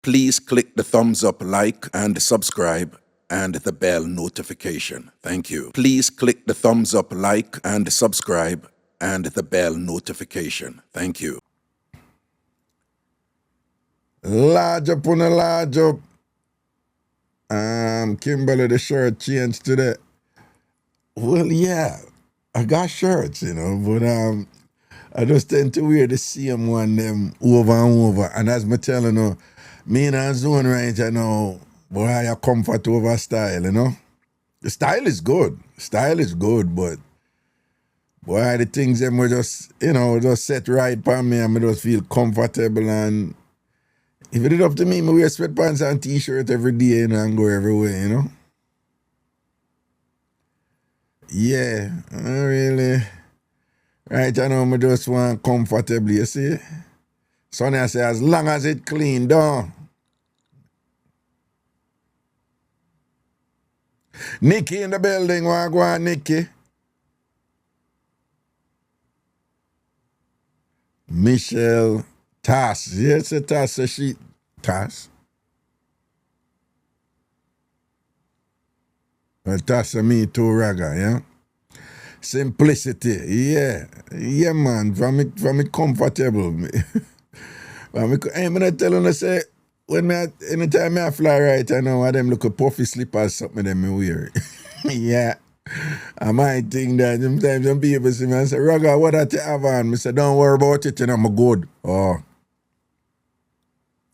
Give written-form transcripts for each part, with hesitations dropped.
Please click the thumbs up, like, and subscribe, and the bell notification. Thank you. Please click the thumbs up, like, and subscribe, and the bell notification. Thank you. Large up on a large up. Kimberly, the shirt changed today. Well, yeah, I got shirts, but I just tend to wear the same one them over and over. And as me telling you, me and zone right boy, I comfort over style, The style is good. Style is good, but boy, the things them were just, just set right for me and I just feel comfortable. And if it is up to me, I wear sweatpants and t-shirt every day, and go everywhere, Yeah, I really. Right, I just want comfortably, you see? Sonny say, as long as it clean down. Nikki in the building, want go on, Nikki? Michelle Tass. Yes, a Tass, she Tass. Well, Tass me too, Raga, yeah? Simplicity, yeah. Yeah, man, from it comfortable. I'm not telling you, say, anytime I fly right, I know them look a puffy slippers, something them me wear. Yeah. I might think that sometimes some people see me and say, Raga, what that you have on? I say, don't worry about it, I'm good. Oh.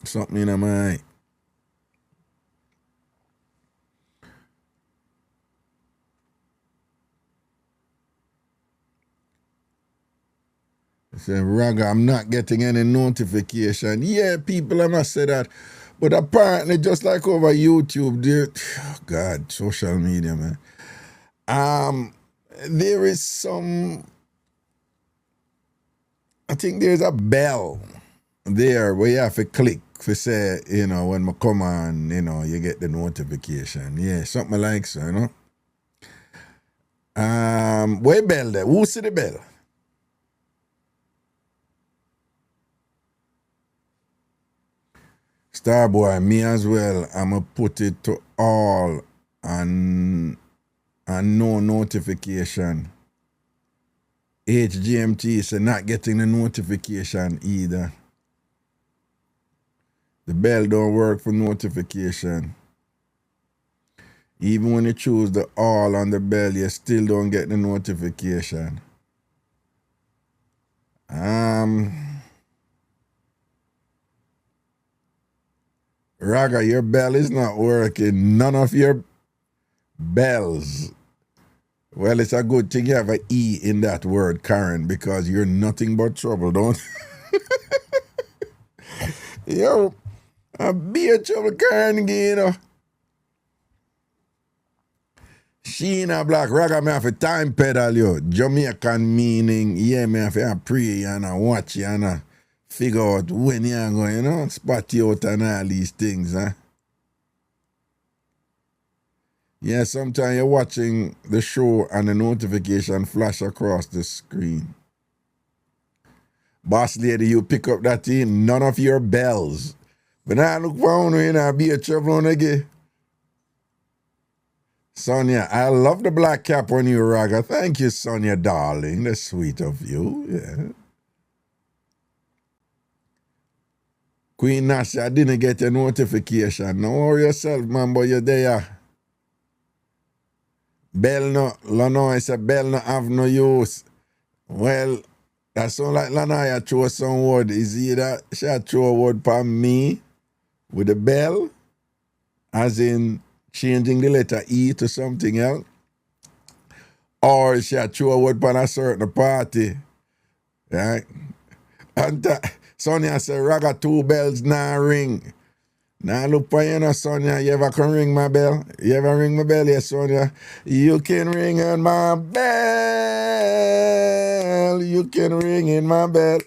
Something in my eye. I say, Raga, I'm not getting any notification. Yeah, people, I must say that. But apparently, just like over YouTube, God, social media, man. There is some, I think there's a bell there where you have to click to say, when I come on, you get the notification. Yeah, something like so, Where bell there? Who see the bell? Starboy, me as well. I'ma put it to all and no notification. HGMT is not getting the notification either. The bell don't work for notification. Even when you choose the all on the bell, you still don't get the notification. Raga, your bell is not working. None of your bells. Well, it's a good thing you have an E in that word, Karen, because you're nothing but trouble, don't Yo, I'll be a trouble, Karen, She in a black Raga, me have a time pedal, yo. Jamaican meaning, yeah, me have to pray and I watch you and I figure out when you're going, spot you out and all these things, huh? Yeah, sometimes you're watching the show and the notification flash across the screen. Boss lady, you pick up that thing, none of your bells. But now look for one, I'll be a trouble on again. Sonia, I love the black cap on you, Raga. Thank you, Sonia, darling. That's sweet of you. Yeah. Queen Nasty, I didn't get a notification. Don't worry yourself, man, but you're there. Bell no, Lano, I said bell no have no use. Well, that sound like Lana throw some word. Is either she throw a word for me with the bell, as in changing the letter E to something else, or she throw a word for a certain party. Right? And Sonia said, Raga, 2 bells now ring. Now look for you, Sonia. You ever can ring my bell? You ever ring my bell, yes, Sonia? You can ring in my bell. You can ring in my bell.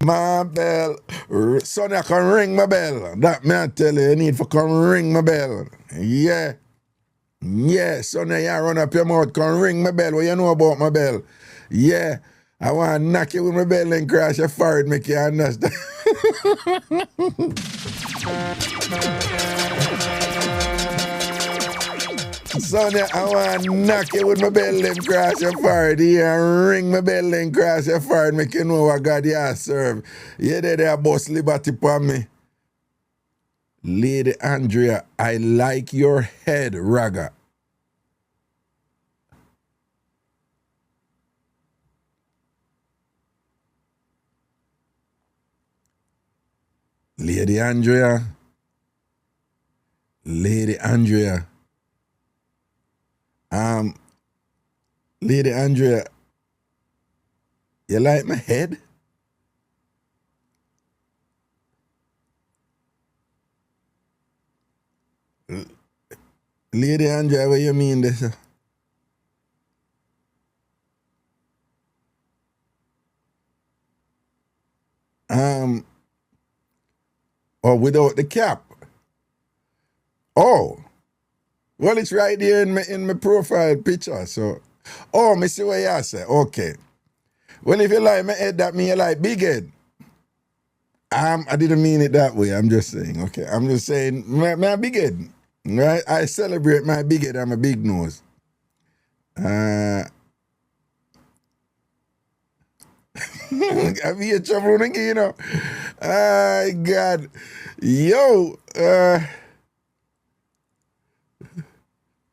My bell. Sonia can ring my bell. That me I tell you need to come ring my bell. Yeah. Yeah, Sonia, you run up your mouth, come ring my bell. What you know about my bell? Yeah. I want to knock you with my bell and crash your forehead, make you understand. Sonia, I want to knock you with my belly across your forehead here and ring my belly across your forehead, make you know what God you serve. You there boss liberty for me. Lady Andrea, I like your head, Raga. Lady Andrea. Lady Andrea. Lady Andrea, you like my head? Lady Andrea, what you mean this? Or without the cap? Oh, well, it's right there in my profile picture. So, oh, me see what you say. Okay. Well, if you like my head, that mean you like big head. I didn't mean it that way. I'm just saying. Okay, I'm just saying my big head. Right? I celebrate my big head and my big nose. I be a trouble again, you know. God. Yo,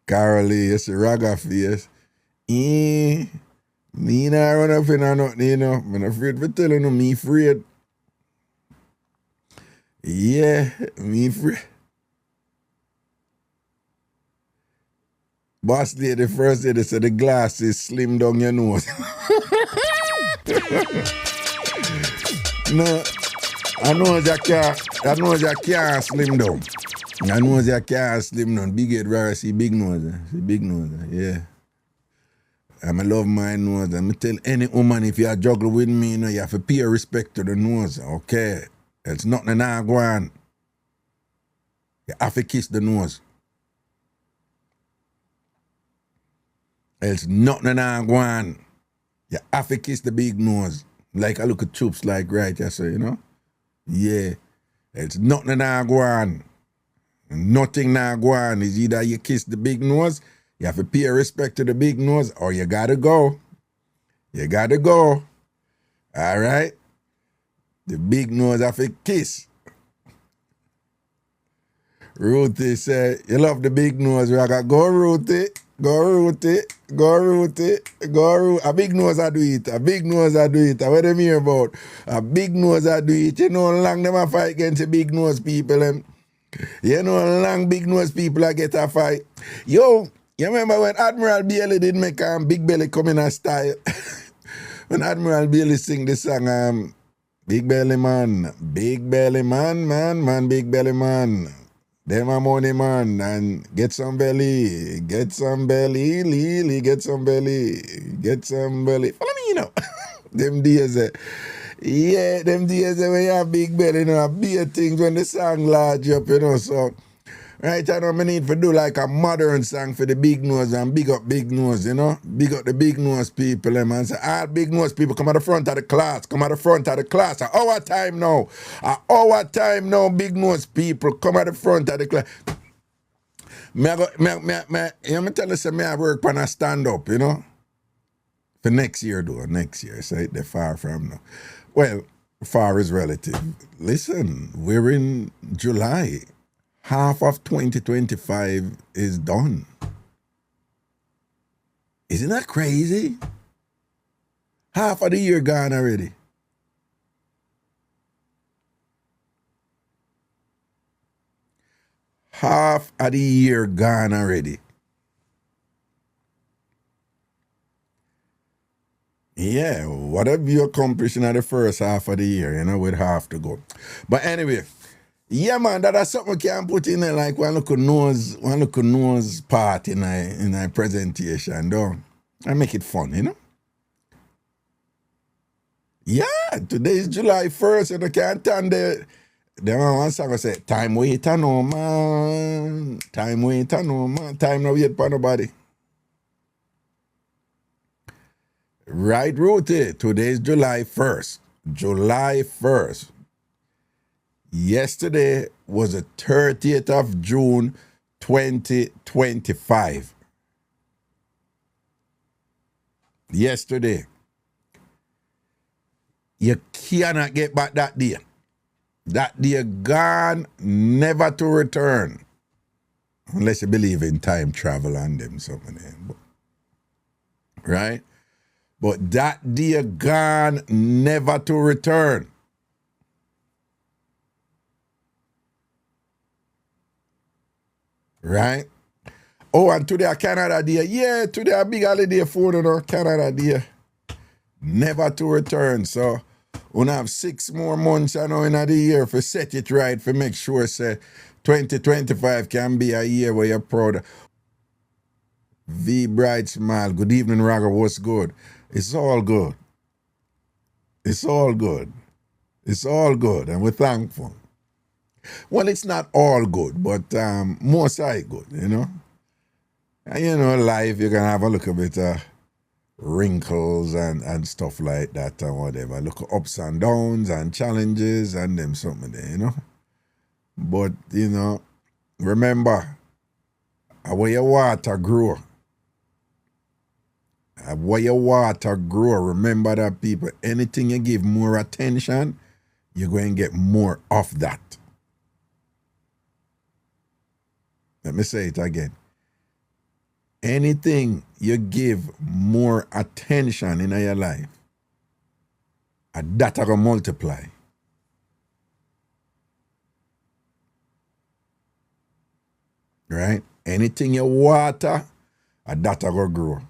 Carolee, it's a Raga face. Me not run up in or nothing, you know. I'm afraid for telling you, me afraid. Yeah, me afraid. Boss lady, first day they said the glasses slim down your nose. No, I know you can't slim down. I know you can't slim down. Big head, rare, see big nose. See big nose, yeah. I love my nose. I tell any woman, if you juggle with me, you know, you have to pay respect to the nose, okay? It's nothing I go on. You have to kiss the nose. It's nothing I go on. You have to kiss the big nose. Like I look at troops like right, you say, you know? Yeah. It's nothing I go on. Nothing now go on. Is either you kiss the big nose, you have to pay respect to the big nose, or you gotta go. You gotta go. All right? The big nose have to kiss. Ruthie say, you love the big nose, Raga. Go Ruthie. Go Ruthie. Go Ruthie. Go Ruthie. A big nose I do it. A big nose I do it. What them hear about? A big nose I do it. You know how long them a fight against the big nose people. You know how long big nose people I get a fight. Yo, you remember when Admiral Bailey did make Big Belly come in a style? When Admiral Bailey sing the song, Big Belly Man, Big Belly Man, man, Big Belly Man. Them a money man, and get some belly, get some belly, Lily, get some belly, get some belly. Follow me, you know. Them days, yeah, them days when you have big belly, you know, big things when the song large up, you know, so. Right, I know I need to do like a modern song for the big nose and big up big nose, you know? Big up the big nose people, man. Say, all big nose people come at the front of the class, come at the front of the class. Our time now, big nose people come at the front of the class. Me tell you, say, I work on a stand-up, you know? For next year, though, next year. So they're far from now. Well, far is relative. Listen, we're in July. Half of 2025 is done. Isn't that crazy? Half of the year gone already. Half of the year gone already. Yeah, whatever you accomplish in the first half of the year, you know, we'd have to go. But anyway, yeah, man, that's something we can put in there, like one look nose part in a presentation, though. And make it fun, you know? Yeah, today is July 1st, and I can't turn the one song I say, time wait on no man, time wait on no man, time no wait for nobody. Right, Ruthie, today is July 1st. July 1st. Yesterday was the 30th of June 2025. Yesterday. You cannot get back that day. That day gone, never to return. Unless you believe in time travel and them something. Right? But that day gone, never to return. Right? Oh, and today a Canada Day. Yeah, today a big holiday for Canada Day. Never to return. So we have 6 more months in the year for set it right, for make sure say 2025 can be a year where you're proud. V Bright Smile. Good evening, Raga. What's good? It's all good. It's all good. It's all good, and we're thankful. Well, it's not all good, but most are good, you know. And life, you can have a little bit of wrinkles and stuff like that and whatever. Look at ups and downs and challenges and them something there, But, remember, where your water grow. Where your water grow, remember that, people. Anything you give more attention, you're going to get more of that. Let me say it again. Anything you give more attention in your life, that will multiply. Right? Anything you water, that will grow.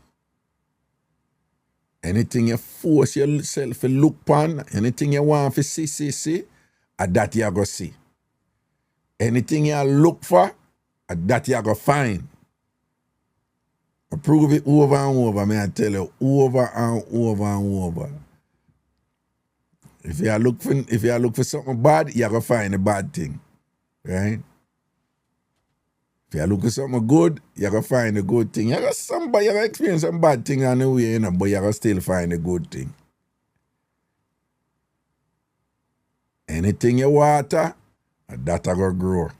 Anything you force yourself to look upon, anything you want to see, that you go see. Anything you look for, that you go find. I prove it over and over, I tell you, over and over and over. If you look for something bad, you go find a bad thing. Right? If you look for something good, you go find a good thing. You go experience some bad thing on the way, but you go still find a good thing. Anything you water, that will grow.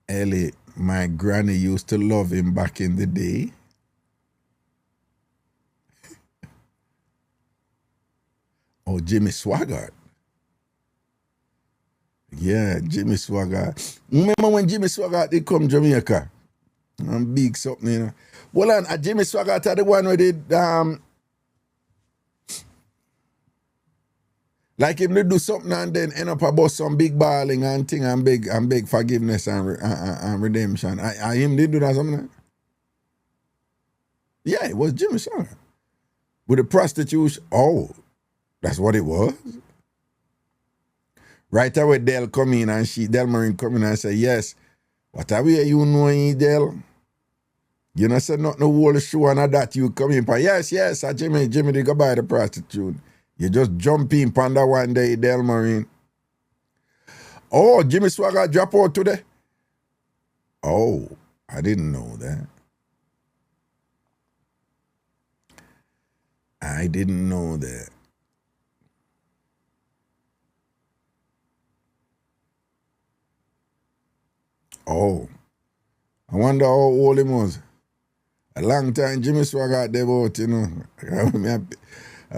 Ellie, my granny used to love him back in the day. Oh, Jimmy Swaggart. Yeah, Jimmy Swaggart. Remember when Jimmy Swaggart did come Jamaica? And big something, Well, and Jimmy Swaggart are the one who did, like him to do something and then end up about some big balling and thing and beg forgiveness and redemption. I him did do that something? Yeah, it was Jimmy Swaggart. With the prostitution. Oh, that's what it was? Right away, Del come in and Delmarine come in and say, yes, what are we you knowing, Del? You know, said not no whole show and that you come in. Yes, Jimmy did go buy the prostitute. You just jump in panda one day, Delmarine. Oh, Jimmy Swaggart drop out today? Oh, I didn't know that. I didn't know that. Oh, I wonder how old he was. A long time Jimmy Swaggart there about,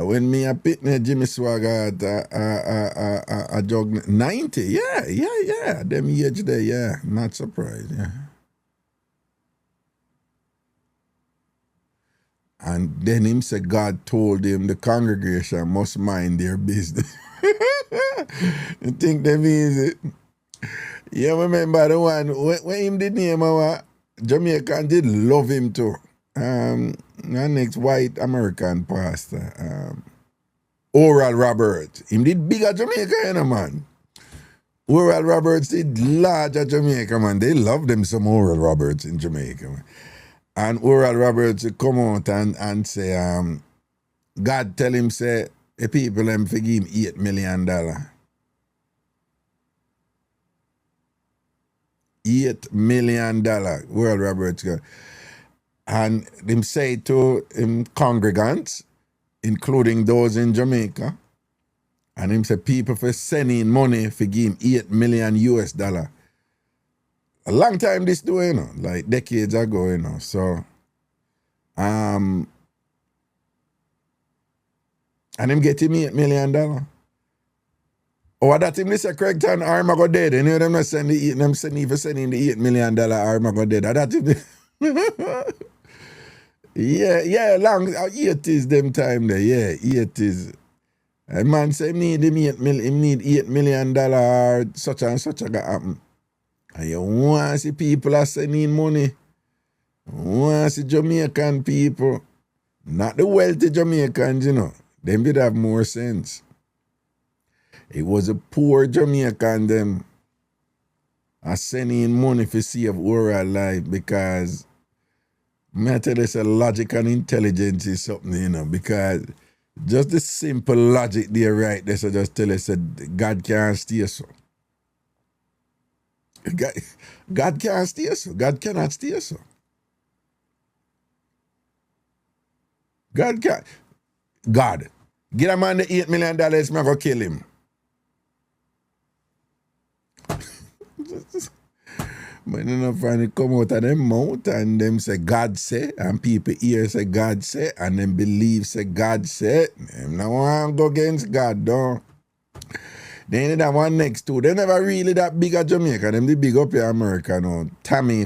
when me a pitney Jimmy Swaggart a jug 90, yeah, them age there, yeah, not surprised, yeah. And then him say God told him the congregation must mind their business. You think that means it? You remember the one when him did name our Jamaican did love him too. Our next white American pastor, Oral Roberts. Him did bigger Jamaica, man. Oral Roberts did larger Jamaica, man. They love them some Oral Roberts in Jamaica, man. And Oral Roberts come out and say, God tell him, say, the people them forgive him $8 million. $8 million. Oral Roberts go. And him say to him congregants, including those in Jamaica, and him say people for sending money for give him $8 million US. A long time this do, you know, like decades ago, you know. So, and him get him $8 million. Or that him say correct and arm go dead. You know them not send the them sending the $8 million arm go dead. That him yeah, long 80s them time there, yeah, 80s. A man say him need $8 million or such and such a happen. And you want to see people are sending money. You want to see Jamaican people, not the wealthy Jamaicans, you know. Them did have more sense. It was a poor Jamaican them are sending money for save oral life because I tell you, say logic and intelligence is something, you know, because just the simple logic there right there, so just tell us that God can't stay so. God can't stay so. God cannot stay so. God can't. God, get a man the $8 million, I'm going to kill him. But you know, when it come out of them mouth and them say God say, and people hear say God say, and them believe say God say, them no want to go against God, though. They need that one next to. They never really that big at Jamaica. Them the big up here America now. Tammy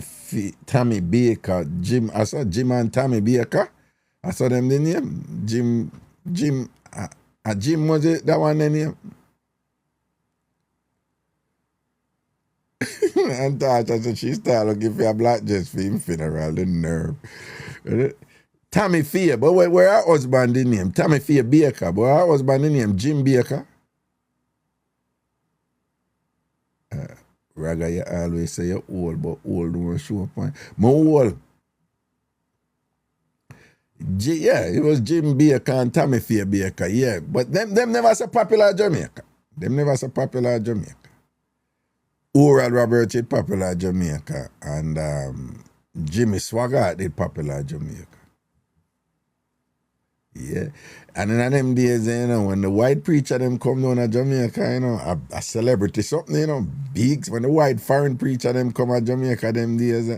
Baker, Jim. I saw Jim and Tammy Baker. I saw them the name. Jim was it that one the name? And Tasha said she started looking for a black dress for him funeral, the nerve. Tammy Faye, but where her husband the name? Tammy Faye Baker, but her husband the name Jim Baker. Raga, you always say you're old, but old don't show up on. More old. Yeah, it was Jim Baker and Tammy Faye Baker, yeah. But them never so popular in Jamaica. Them never so popular in Jamaica. Oral Robert is popular in Jamaica, and Jimmy Swaggart is popular in Jamaica. Yeah. And in them days, you know, when the white preacher them come down to Jamaica, you know, a celebrity, something, you know, big. When the white foreign preacher them come to Jamaica them days,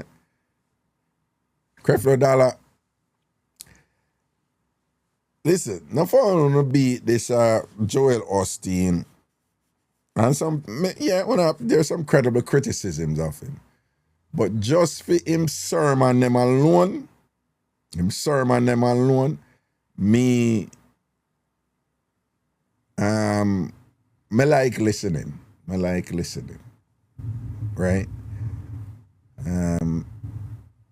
Creflo Dollar. Listen, now for on to beat this Joel Osteen. And some, yeah, there's some credible criticisms of him. But just for him sermon them alone, me like listening. Right?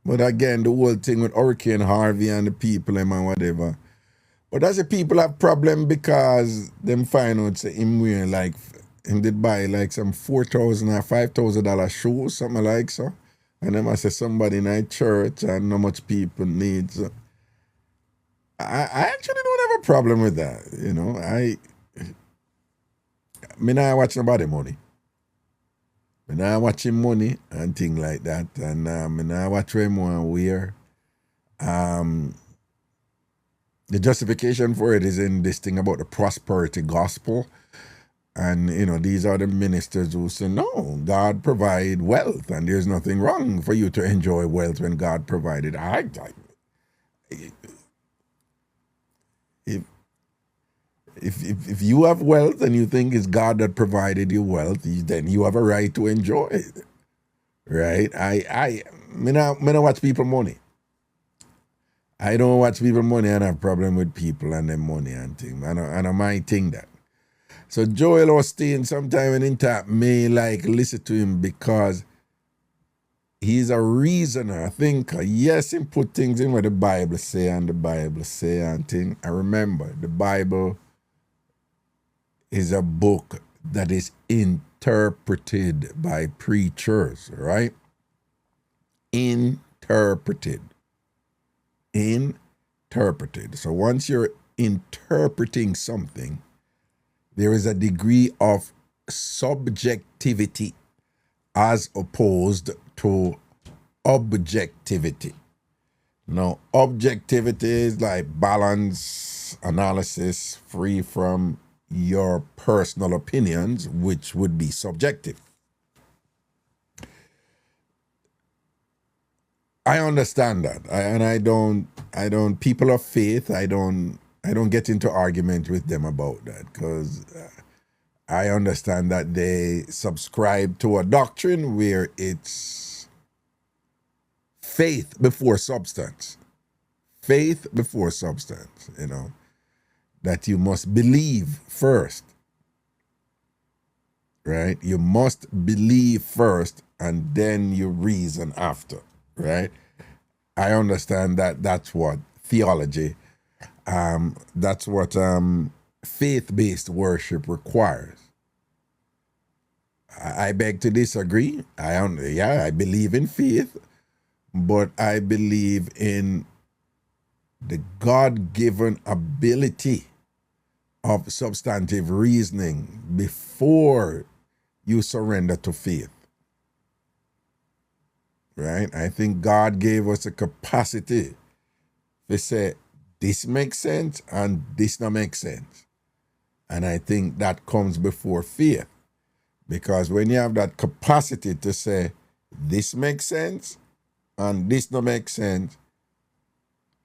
But again, the whole thing with Hurricane Harvey and the people and whatever. But that's the people have problem because them find out say him wearing like him did buy like some $4,000 or $5,000 shoes, something like so. And then I say somebody in a church and not much people need. So I actually don't have a problem with that. You know, I not watch nobody money. I not watching money and things like that. And I not watch where more wear. The justification for it is in this thing about the prosperity gospel. And, you know, these are the ministers who say, no, God provide wealth, and there's nothing wrong for you to enjoy wealth when God provided. If you have wealth and you think it's God that provided you wealth, then you have a right to enjoy it, right? I don't watch people money. I don't watch people money and have problem with people and their money and things. And I might think that. So Joel Osteen, sometime in talk, may like listen to him because he's a reasoner, a thinker. Yes, he put things in what the Bible say and thing. I remember the Bible is a book that is interpreted by preachers, right? Interpreted. So once you're interpreting something, there is a degree of subjectivity as opposed to objectivity. Now, objectivity is like balance, analysis, free from your personal opinions, which would be subjective. I understand that, I don't. People of faith, I don't get into argument with them about that because I understand that they subscribe to a doctrine where it's faith before substance. Faith before substance, that you must believe first, right? You must believe first and then you reason after, right? I understand that that's what theology, that's what faith-based worship requires. I beg to disagree. I believe in faith, but I believe in the God-given ability of substantive reasoning before you surrender to faith. Right? I think God gave us a capacity to say, this makes sense and this not make sense. And I think that comes before faith. Because when you have that capacity to say, this makes sense and this not make sense,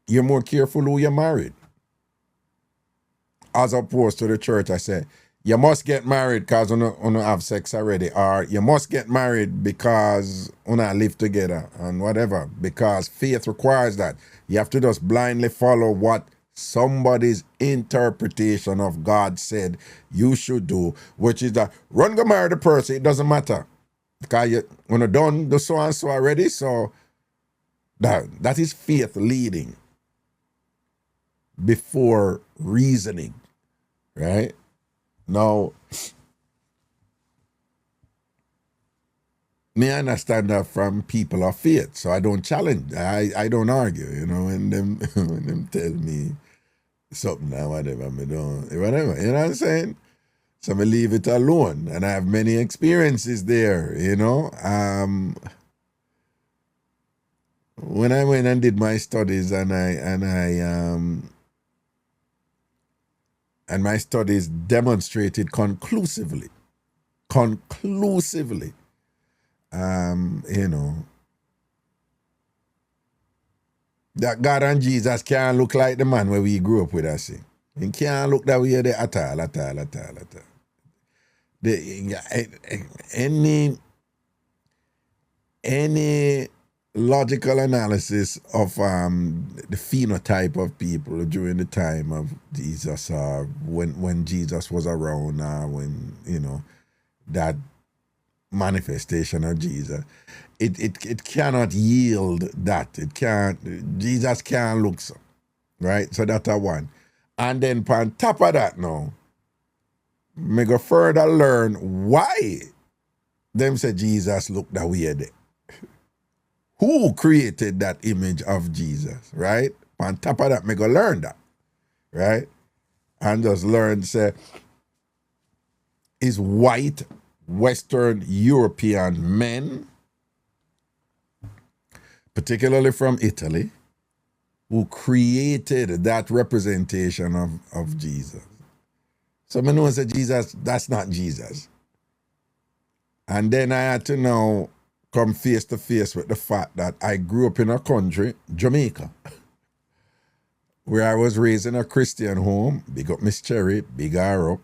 you're more careful who you're married. As opposed to the church, I say, you must get married because you don't have sex already, or you must get married because you don't live together and whatever, because faith requires that. You have to just blindly follow what somebody's interpretation of God said you should do, which is that run go marry the person, it doesn't matter. Because when you're done the so and so already, so that is faith leading before reasoning, right? Now, me understand that from people of faith, so I don't challenge. I don't argue, when them when them tell me something or whatever, whatever, you know what I'm saying? So I leave it alone, and I have many experiences there, when I went and did my studies, and my studies demonstrated conclusively, that God and Jesus can't look like the man where we grew up with, I see. He can't look that way there at all. Any logical analysis of the phenotype of people during the time of Jesus, when Jesus was around, when that manifestation of Jesus, it cannot yield that. It can't. Jesus can't look so, right? So that's a one. And then on top of that, now, me go further learn why them say Jesus look that way there. Who created that image of Jesus, right? On top of that, me go learn that, right? And just learn, say, is white Western European men, particularly from Italy, who created that representation of Jesus. So I know that Jesus, that's not Jesus. And then I had to now come face to face with the fact that I grew up in a country, Jamaica, where I was raised in a Christian home. Big up Miss Cherry, big her up.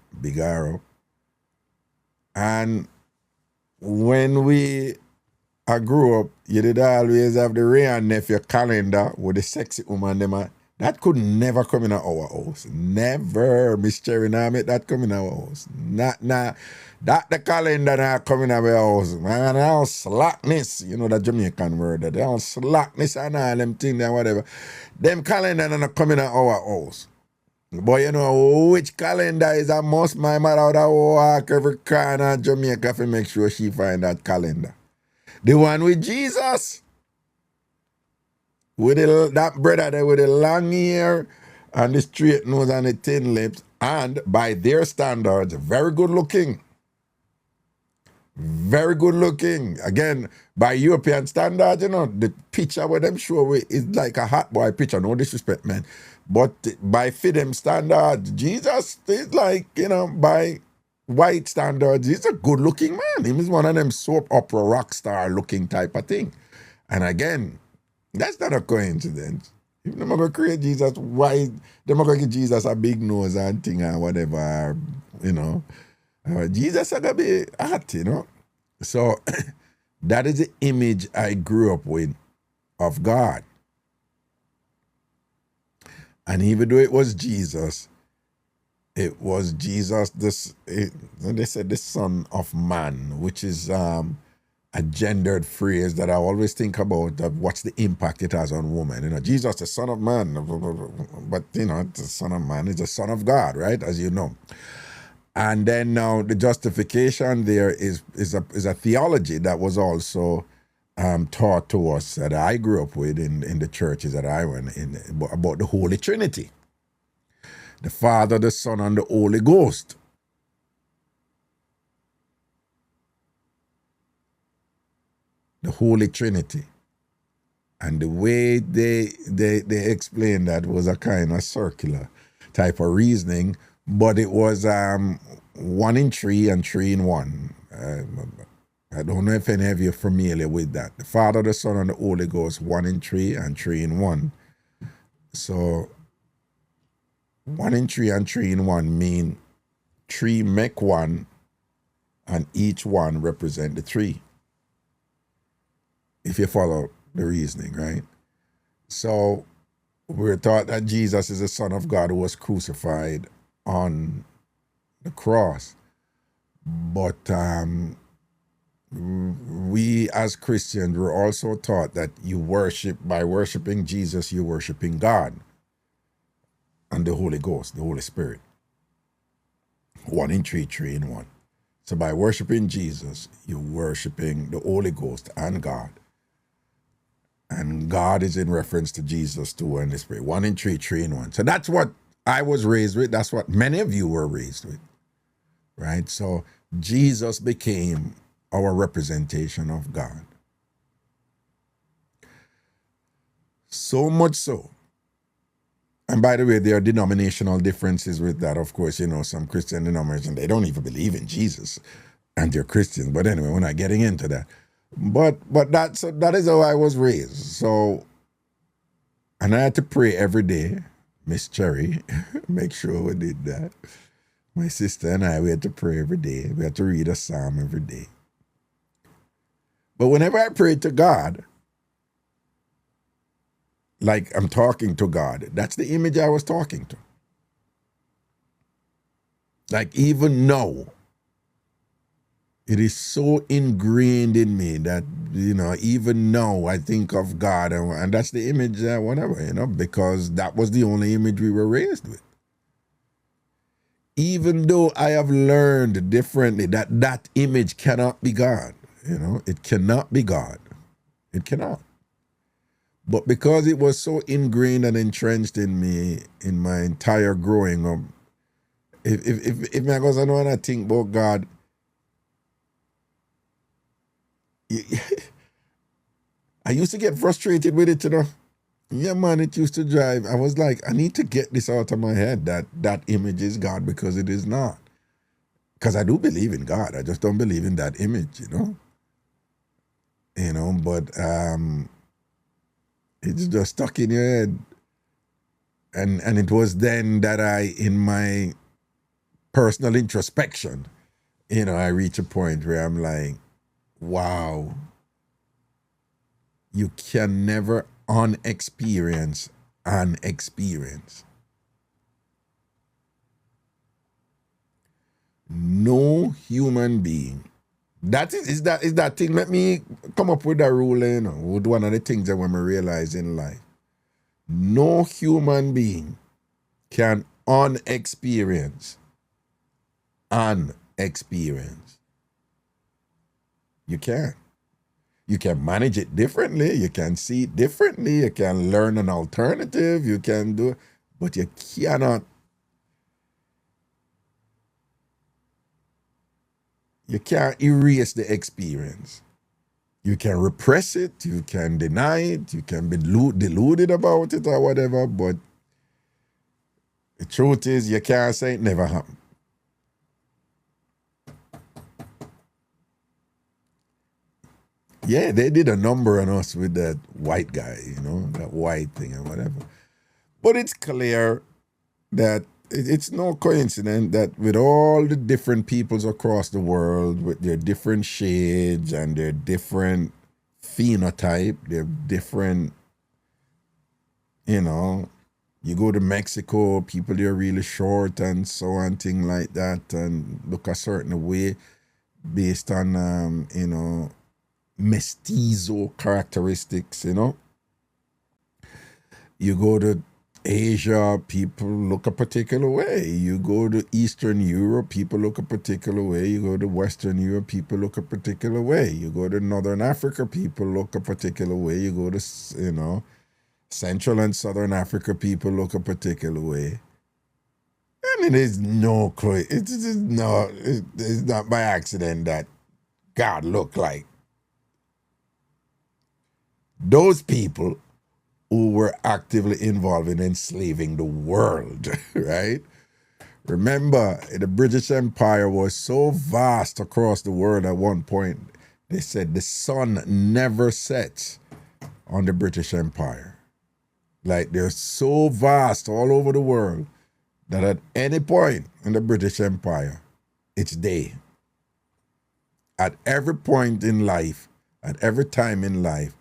And when I grew up, you did always have the Ray and Nephew calendar with the sexy woman them. That could never come in our house. Never, Miss Cherry, now make that come in our house. Not that the calendar not come in our house. Man, all slackness, that Jamaican word, that all slackness and all them things and whatever. Them calendar not come in our house. But you know which calendar is a must? My mother would walk every corner of Jamaica to make sure she find that calendar. The one with Jesus. With that brother there with the long hair and the straight nose and the thin lips, and by their standards, very good looking. Very good looking. Again, by European standards, the picture where them show is like a hot boy picture. No disrespect, man. But by them standards, Jesus is like, by white standards, he's a good looking man. He was one of them soap opera rock star looking type of thing. And again, that's not a coincidence. If they're going to create Jesus, why they're going to give Jesus a big nose and thing or whatever, Jesus is going to be hot, So that is the image I grew up with of God. And even though it was Jesus, they said the Son of Man, which is a gendered phrase that I always think about of what's the impact it has on women. Jesus, the Son of Man, but the Son of Man is the Son of God, right? As you know. And then now the justification there is a theology that was also taught to us that I grew up with in the churches that I went in about the Holy Trinity. The Father, the Son, and the Holy Ghost. The Holy Trinity. And the way they explained that was a kind of circular type of reasoning, but it was 1 in 3 and 3 in 1. I don't know if any of you are familiar with that. The Father, the Son, and the Holy Ghost, 1 in 3 and 3 in 1. So 1 in 3 and 3 in 1 mean 3 make 1, and each one represent the 3. If you follow the reasoning, right? So we're taught that Jesus is the Son of God who was crucified on the cross. But we as Christians were also taught that by worshiping Jesus, you're worshiping God and the Holy Ghost, the Holy Spirit. 1 in 3, 3 in 1. So by worshiping Jesus, you're worshiping the Holy Ghost and God. And God is in reference to Jesus too and the Spirit. 1 in 3, 3 in 1. So that's what I was raised with. That's what many of you were raised with. Right? So Jesus became our representation of God. So much so. And by the way, there are denominational differences with that. Of course, some Christian denominations, they don't even believe in Jesus. And they're Christians. But anyway, we're not getting into that. But that is how I was raised. So, and I had to pray every day. Miss Cherry, make sure we did that. My sister and I, we had to pray every day. We had to read a psalm every day. But whenever I prayed to God, like I'm talking to God, that's the image I was talking to. Like even now, it is so ingrained in me that, even now I think of God and that's the image, whatever, because that was the only image we were raised with. Even though I have learned differently that image cannot be God, it cannot be God. It cannot. But because it was so ingrained and entrenched in me in my entire growing up, if I goes on and I think about God, I used to get frustrated with it, Yeah, man, it used to drive. I was like, I need to get this out of my head that image is God because it is not. Because I do believe in God. I just don't believe in that image, But it's just stuck in your head. And it was then that in my personal introspection, I reach a point where I'm like, wow, you can never unexperience an experience. No human being. That is that thing. Let me come up with a rule, with one of the things that when we realize in life. No human being can unexperience an experience. You can't. You can manage it differently. You can see it differently. You can learn an alternative. You can do, but you cannot You can't erase the experience. You can repress it, you can deny it, you can be deluded about it or whatever, but the truth is you can't say it never happened. Yeah, they did a number on us with that white guy, that white thing and whatever. But it's clear that it's no coincidence that with all the different peoples across the world, with their different shades and their different phenotype, their different, you go to Mexico, people there are really short and so on, things like that, and look a certain way based on, mestizo characteristics, You go to Asia, people look a particular way. You go to Eastern Europe, people look a particular way. You go to Western Europe, people look a particular way. You go to Northern Africa, people look a particular way. You go to, Central and Southern Africa, people look a particular way. And it is no clue. It's not by accident that God looked like those people who were actively involved in enslaving the world, right? Remember, the British Empire was so vast across the world at one point, they said the sun never sets on the British Empire. Like, they're so vast all over the world that at any point in the British Empire, it's day. At every point in life, at every time in life,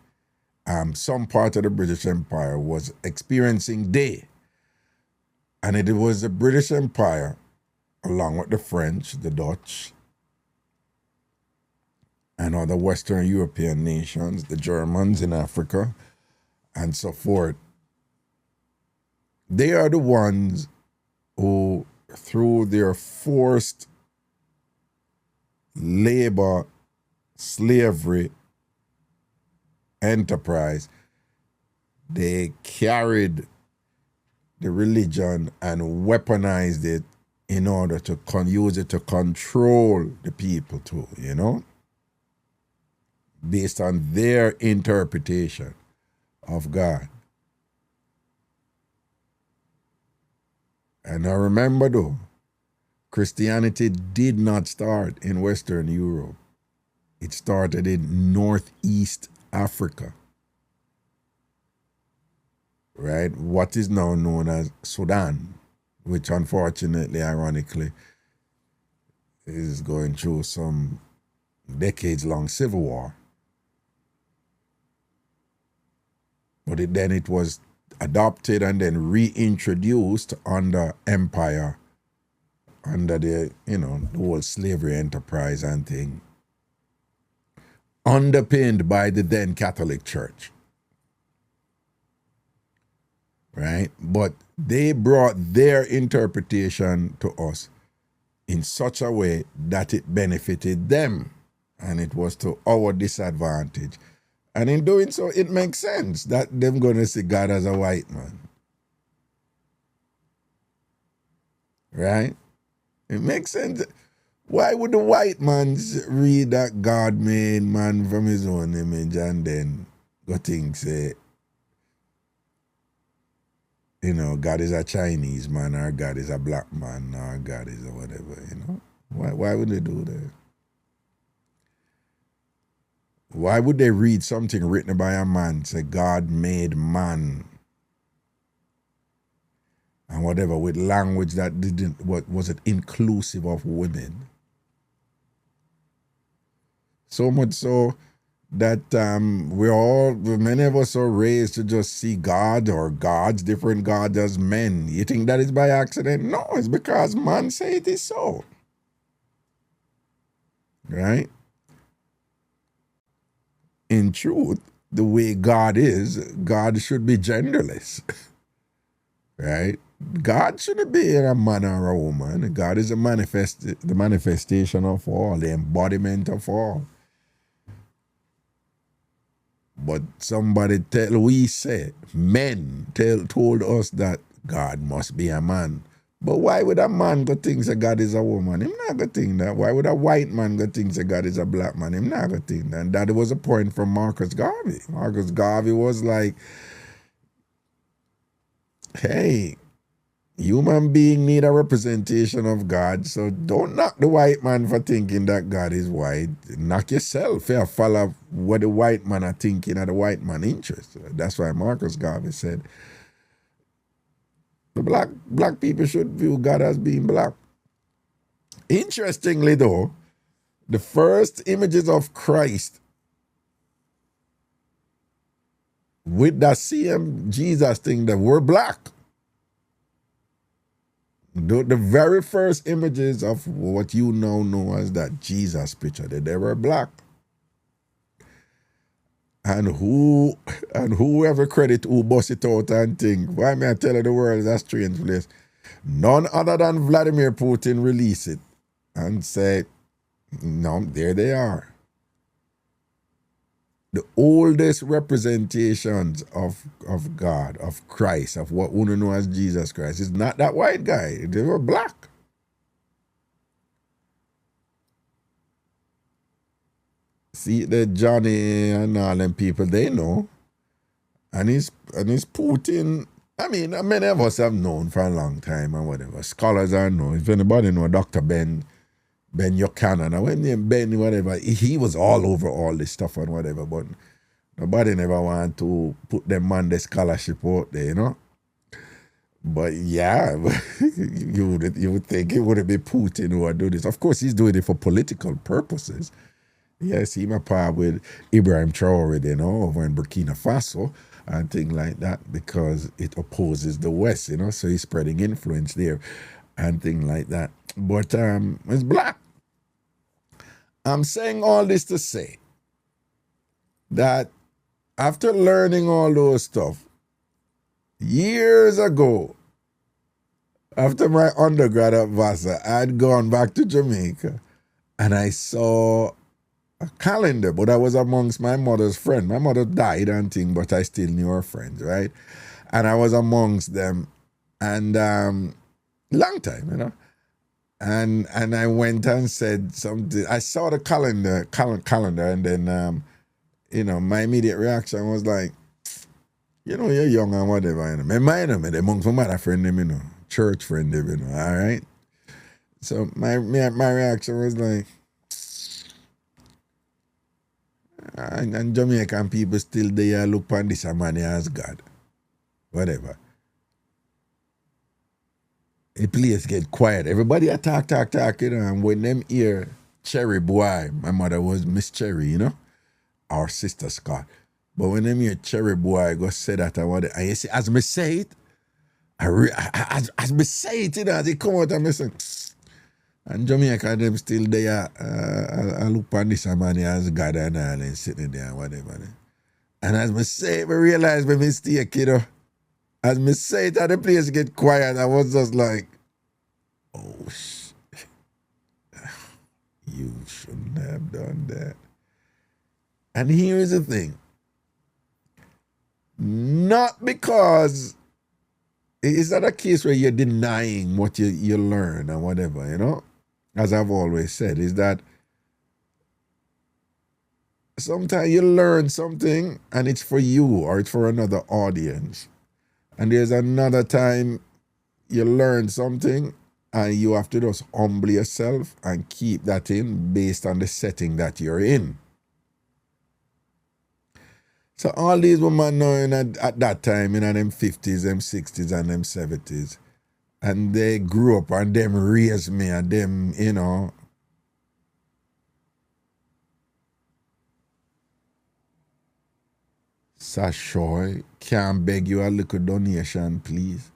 some part of the British Empire was experiencing day. And it was the British Empire, along with the French, the Dutch, and other Western European nations, the Germans in Africa, and so forth. They are the ones who, through their forced labor, slavery, enterprise, they carried the religion and weaponized it in order to use it to control the people too, based on their interpretation of God. And I remember though, Christianity did not start in Western Europe. It started in Northeast Africa, right? What is now known as Sudan, which unfortunately, ironically, is going through some decades-long civil war. But then it was adopted and then reintroduced under empire, under the, the whole slavery enterprise and thing, underpinned by the then Catholic Church, right? But they brought their interpretation to us in such a way that it benefited them, and it was to our disadvantage. And in doing so, it makes sense that them going to see God as a white man, right? It makes sense. Why would the white man read that God made man from his own image and then go think, say, God is a Chinese man, or God is a black man, or God is a whatever, Why would they do that? Why would they read something written by a man, say God made man, and whatever, with language that was it inclusive of women? So much so that many of us are raised to just see God or gods, different gods as men. You think that is by accident? No, it's because man say it is so. Right? In truth, the way God is, God should be genderless. Right? God shouldn't be a man or a woman. God is the manifestation of all, the embodiment of all. But men told us that God must be a man. But why would a man go think that God is a woman? Him not go think that. Why would a white man go think that God is a black man? Him not go think that. And that was a point from Marcus Garvey. Marcus Garvey was like, hey, human being need a representation of God, so don't knock the white man for thinking that God is white. Knock yourself. Yeah, follow what the white man are thinking of the white man interest. That's why Marcus Garvey said the black people should view God as being black. Interestingly though, the first images of Christ with that same Jesus thing that were black. The very first images of what you now know as that Jesus picture, they were black. And whoever credit who bust it out and think, why may I tell you the world is a strange place? None other than Vladimir Putin release it and say, no, there they are. The oldest representations of God, of Christ, of what we know as Jesus Christ, is not that white guy. They were black. See, the Johnny and all them people, they know. And he's Putin. I mean, many of us have known for a long time and whatever. Scholars are known. If anybody know Dr. Ben Buchanan, and when name Ben, whatever, he was all over all this stuff and whatever, but nobody never want to put them on the scholarship out there, you know? But yeah, you would think it would be Putin who would do this. Of course, he's doing it for political purposes. Yes, he might part with Ibrahim Traore, you know, over in Burkina Faso and things like that because it opposes the West, you know, so he's spreading influence there and things like that. But it's black. I'm saying all this to say that after learning all those stuff, years ago, after my undergrad at Vassar, I'd gone back to Jamaica and I saw a calendar, but I was amongst my mother's friends. My mother died and thing, but I still knew her friends, right? And I was amongst them and long time, you know. And I went and said something. I saw the calendar, and then you know, my immediate reaction was like, you know, you're young and whatever, you know. My mind, me, amongst my mother friend, you know, church friend, you know, all right. So my reaction was like, and Jamaican people still there look upon this man as God. Whatever. The place get quiet. Everybody a talk, you know, and when them hear Cherry Boy, my mother was Miss Cherry, you know, our sister Scott. But when them hear Cherry Boy go say that, and you see, as me say it, as me say it, you know, as they come out and me say, and Jamaica, them still there, I look upon this man as God and all, and sitting there and whatever. And as me say it, I realize my mistake, you know. As me say it, and the place get quiet, I was just like, oh, you shouldn't have done that. And here's the thing. Not because it's not a case where you're denying what you learn or whatever, you know. As I've always said, is that sometimes you learn something and it's for you or it's for another audience. And there's another time you learn something and you have to just humble yourself and keep that in based on the setting that you're in. So all these women knowing at that time, in them 50s, them 60s, and them 70s, and they grew up and them raised me and them, you know, Sashoy, can beg you a little donation, please?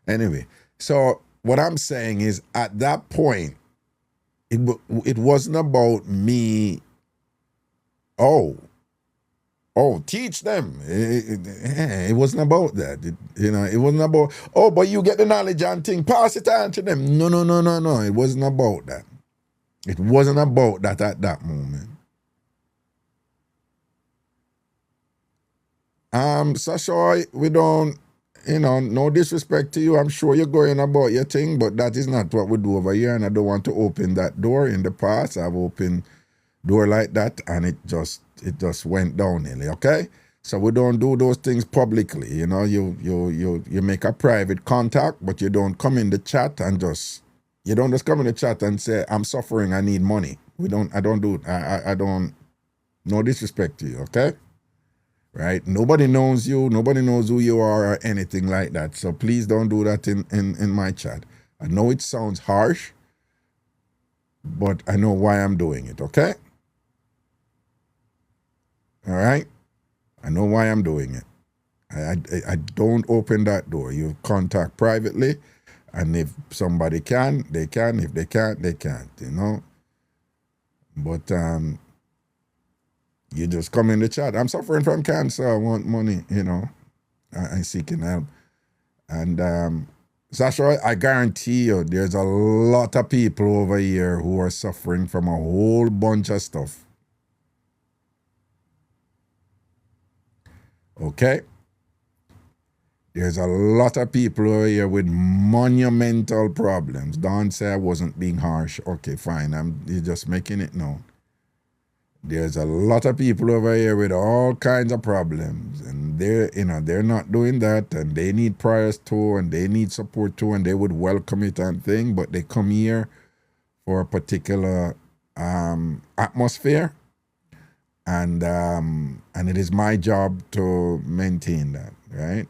Anyway, so what I'm saying is at that point, it wasn't about me, teach them. It wasn't about that. It wasn't about, but you get the knowledge and thing, pass it on to them. No. It wasn't about that. It wasn't about that at that moment. Sasha, we don't, no disrespect to you. I'm sure you're going about your thing, but that is not what we do over here, and I don't want to open that door. In the past, I've opened door like that, and it just went downhill. Okay, so we don't do those things publicly. You make a private contact, but you don't come in the chat and you don't just come in the chat and say, I'm suffering, I need money. I don't do it. I don't, no disrespect to you, okay? Right? Nobody knows you, nobody knows who you are or anything like that. So please don't do that in my chat. I know it sounds harsh, but I know why I'm doing it, okay? All right? I know why I'm doing it. I don't open that door. You contact privately, and if somebody can, they can. If they can't, they can't, But you just come in the chat. I'm suffering from cancer. I want money, I'm seeking help. And Sasha, I guarantee you there's a lot of people over here who are suffering from a whole bunch of stuff. Okay? There's a lot of people over here with monumental problems. Don't say I wasn't being harsh. Okay, fine. You're just making it known. There's a lot of people over here with all kinds of problems, and they're not doing that, and they need prayers too, and they need support too, and they would welcome it and thing, but they come here for a particular atmosphere, and it is my job to maintain that, right?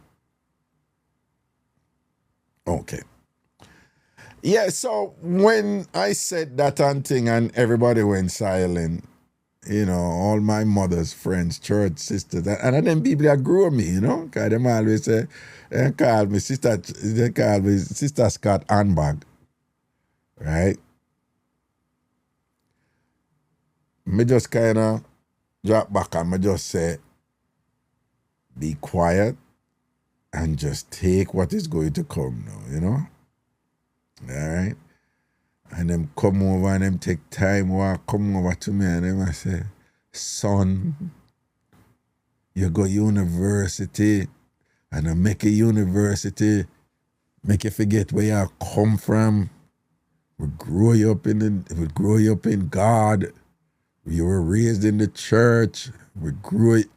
Okay. Yeah, so when I said that and thing and everybody went silent, all my mother's friends, church sisters, and then people that grew up me, because them always say, they call me Sister Scott handbag, right? Me just kind of drop back and me just say, be quiet and just take what is going to come now, all right? And them come over and them take time come over to me and them I say, son, you go university and I make a university, make you forget where you come from. We grow you up in God. You were raised in the church. We grew it.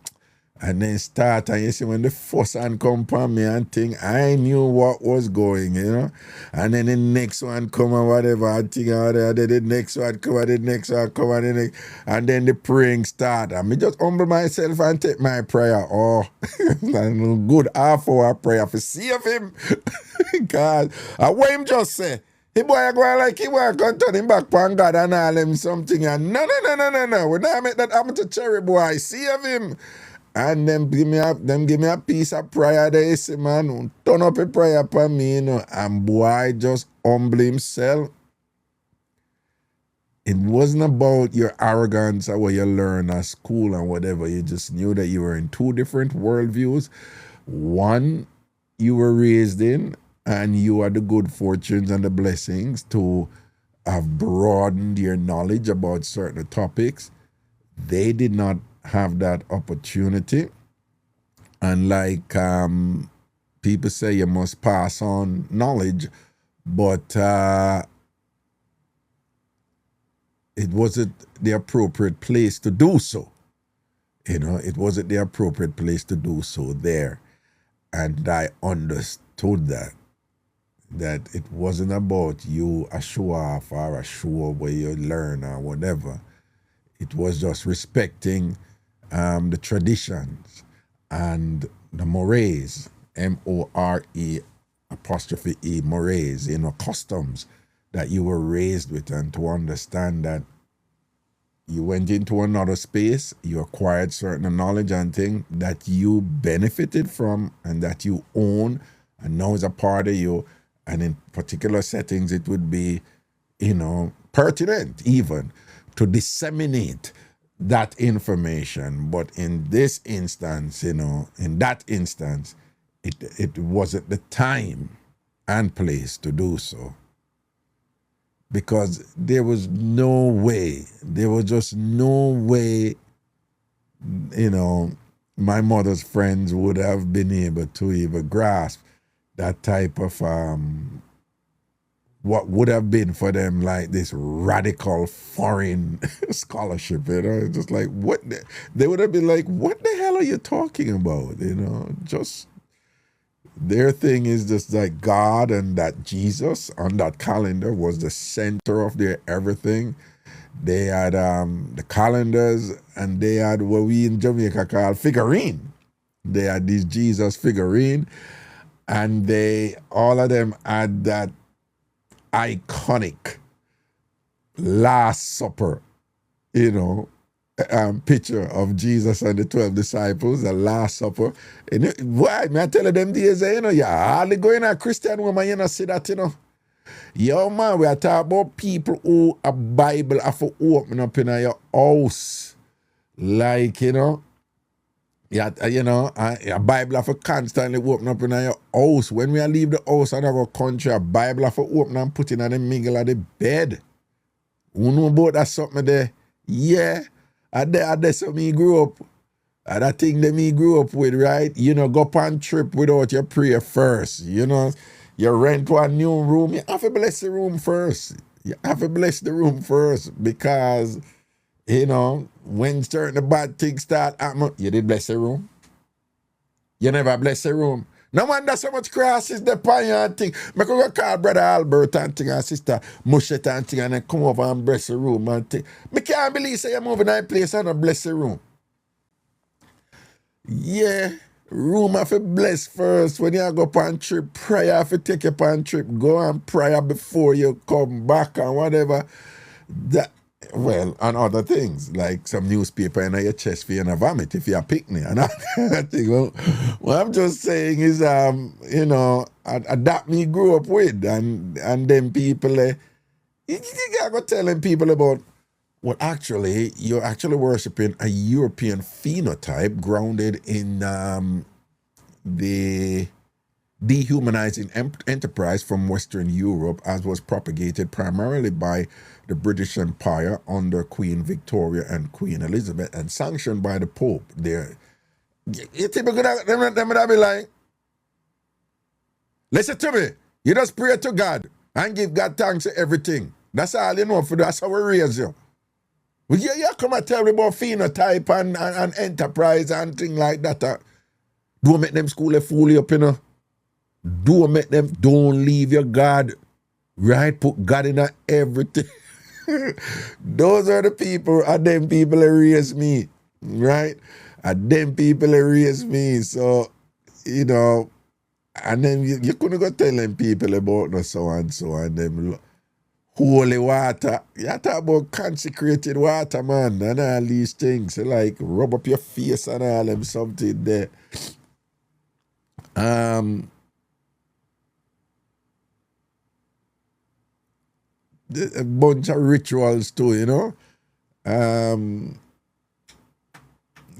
And then start, and you see when the first one come upon me and think, I knew what was going, And then the next one come and whatever, I think, the next one come and the next one come and then the praying start. And me just humble myself and take my prayer. Oh, good half hour prayer for save him. God, and what him just say? He boy go like he boy can turn him back on God and all him something. And no. When I make that happen to Cherry boy, save him. And them give me a piece of prayer there, say, man, turn up a prayer upon me, and boy just humble himself. It wasn't about your arrogance or what you learn at school and whatever. You just knew that you were in two different worldviews. One you were raised in, and you had the good fortunes and the blessings to have broadened your knowledge about certain topics. They did not have that opportunity, and like people say, you must pass on knowledge, but it wasn't the appropriate place to do so. It wasn't the appropriate place to do so there, and I understood that it wasn't about you a show off or a show where you learn or whatever. It was just respecting the traditions and the mores, M-O-R-E apostrophe E, mores, customs that you were raised with, and to understand that you went into another space, you acquired certain knowledge and things that you benefited from and that you own and now is a part of you, and in particular settings it would be, pertinent even to disseminate that information. But in this instance, in that instance, it wasn't the time and place to do so. Because there was no way, there was just no way, my mother's friends would have been able to even grasp that type of what would have been for them like this radical foreign scholarship, you know, just like they would have been like, what the hell are you talking about? You know, just their thing is just like God and that Jesus on that calendar was the center of their everything. They had the calendars, and they had what we in Jamaica call figurine. They had this Jesus figurine, and all of them had that iconic Last Supper, you know, picture of Jesus and the 12 disciples, the Last Supper. And why? I tell them days, you know, you hardly go in a Christian woman, you know, see that, you know. Yo, man, we are talking about people who a Bible have to open up in your house. Like, you know, a Bible have to constantly open up in your house. When we leave the house and our country, a Bible have to open and put in the middle of the bed. Who know about that something there? Yeah. That's how me grew up. And that thing that me grew up with, right? You know, go on trip without your prayer first. You know, you rent one new room, you have to bless the room first. You have to bless the room first, because, you know, when certain bad things start happening, you did bless the room. You never bless the room. No wonder so much crosses the pan and thing. I could go call Brother Albert and thing and Sister Mushet and thing, and then come over and bless the room and thing. I can't believe say you're moving that place and not bless the room. Yeah, room have to bless first. When you go on trip, prayer have to take you on trip. Go and prayer before you come back and whatever. That, well, and other things, like some newspaper in your chest for you to vomit if you're picnic. And I think, well, what I'm just saying is, you know, that me grew up with, and then people, you gotta tell them people about, well, actually, you're actually worshiping a European phenotype grounded in the dehumanizing enterprise from Western Europe, as was propagated primarily by the British Empire under Queen Victoria and Queen Elizabeth, and sanctioned by the Pope. There, you think them would be like, listen to me, you just pray to God and give God thanks for everything. That's all you know for. That's how we raise you. Well, you come and tell me about phenotype and enterprise and things like that. Don't make them school fool you up, you know. Don't leave your God, right? Put God in everything. Those are the people, and them people that raise me, right? And them people that raise me. So, you know, and then you couldn't go tell them people about no so and them holy water. You talk about consecrated water, man, and all these things. Like rub up your face and all them something there. A bunch of rituals too, you know.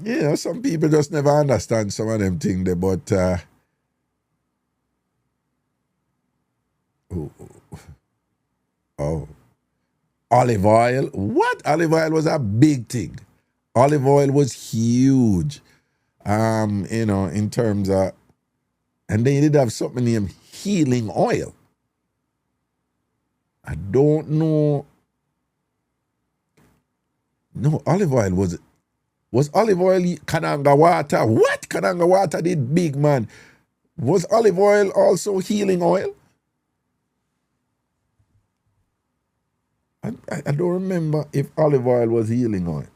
You know, some people just never understand some of them things there, but olive oil. What? Olive oil was a big thing. Olive oil was huge. You know, in terms of, and they did have something named healing oil. I don't know. No, olive oil was olive oil Kananga water. What? Kananga water did big, man. Was olive oil also healing oil? I don't remember if olive oil was healing oil.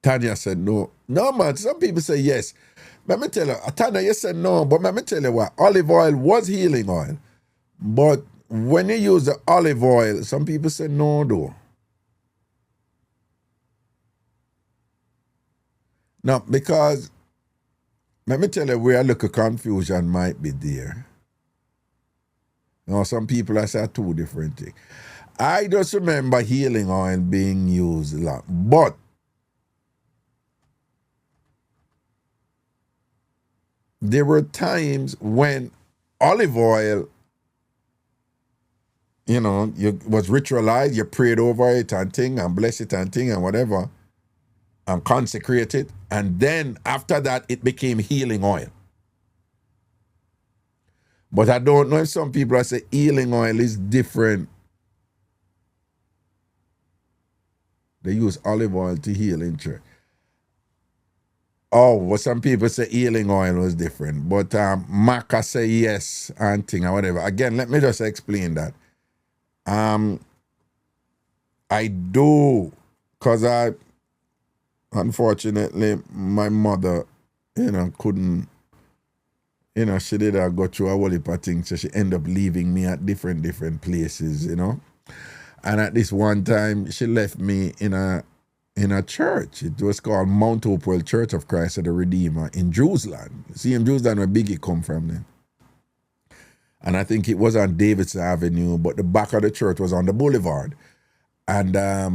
Tanya said no. No, man, some people say yes. Let me tell you, Tanya, you said no, but let me tell you what, olive oil was healing oil. But when you use the olive oil, some people say no, though. No, because, let me tell you where a little confusion might be there. Now, some people I say two different things. I just remember healing oil being used a lot. But there were times when olive oil, you know, was ritualized, you prayed over it and thing and bless it and thing and whatever. and consecrated, and then after that it became healing oil. But I don't know if some people are say healing oil is different. They use olive oil to heal in church. Oh, well, some people say healing oil was different, but Maca say yes and thing or whatever. Again, let me just explain that. I do, because unfortunately, my mother, couldn't, she did go through a whole heap of things, so she ended up leaving me at different places, And at this one time, she left me in a church. It was called Mount Hopewell Church of Christ of the Redeemer in Jerusalem. See, in Jerusalem where Biggie come from then. And I think it was on Davidson Avenue, but the back of the church was on the boulevard. And I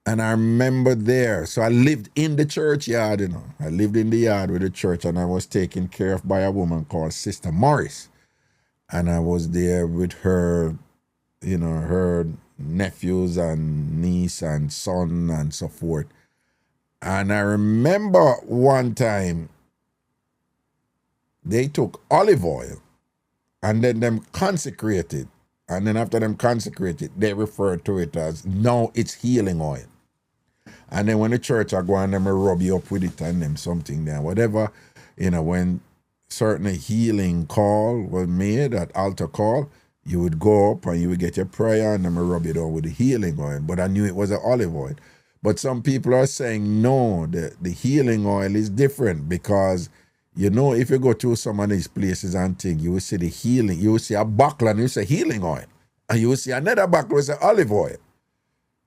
remember there, so I lived in the churchyard, I lived in the yard with the church, and I was taken care of by a woman called Sister Morris. And I was there with her, her nephews and niece and son and so forth. And I remember one time they took olive oil and then them consecrated. And then after them consecrated, they referred to it as, no, it's healing oil. And then when the church are going, them rub you up with it and them something there, whatever, when certain healing call was made, at altar call, you would go up and you would get your prayer and then rub it on with the healing oil. But I knew it was an olive oil. But some people are saying, no, the healing oil is different because, if you go to some of these places and things, you will see the healing, you will see a buckle and you say healing oil. And you will see another buckle with olive oil.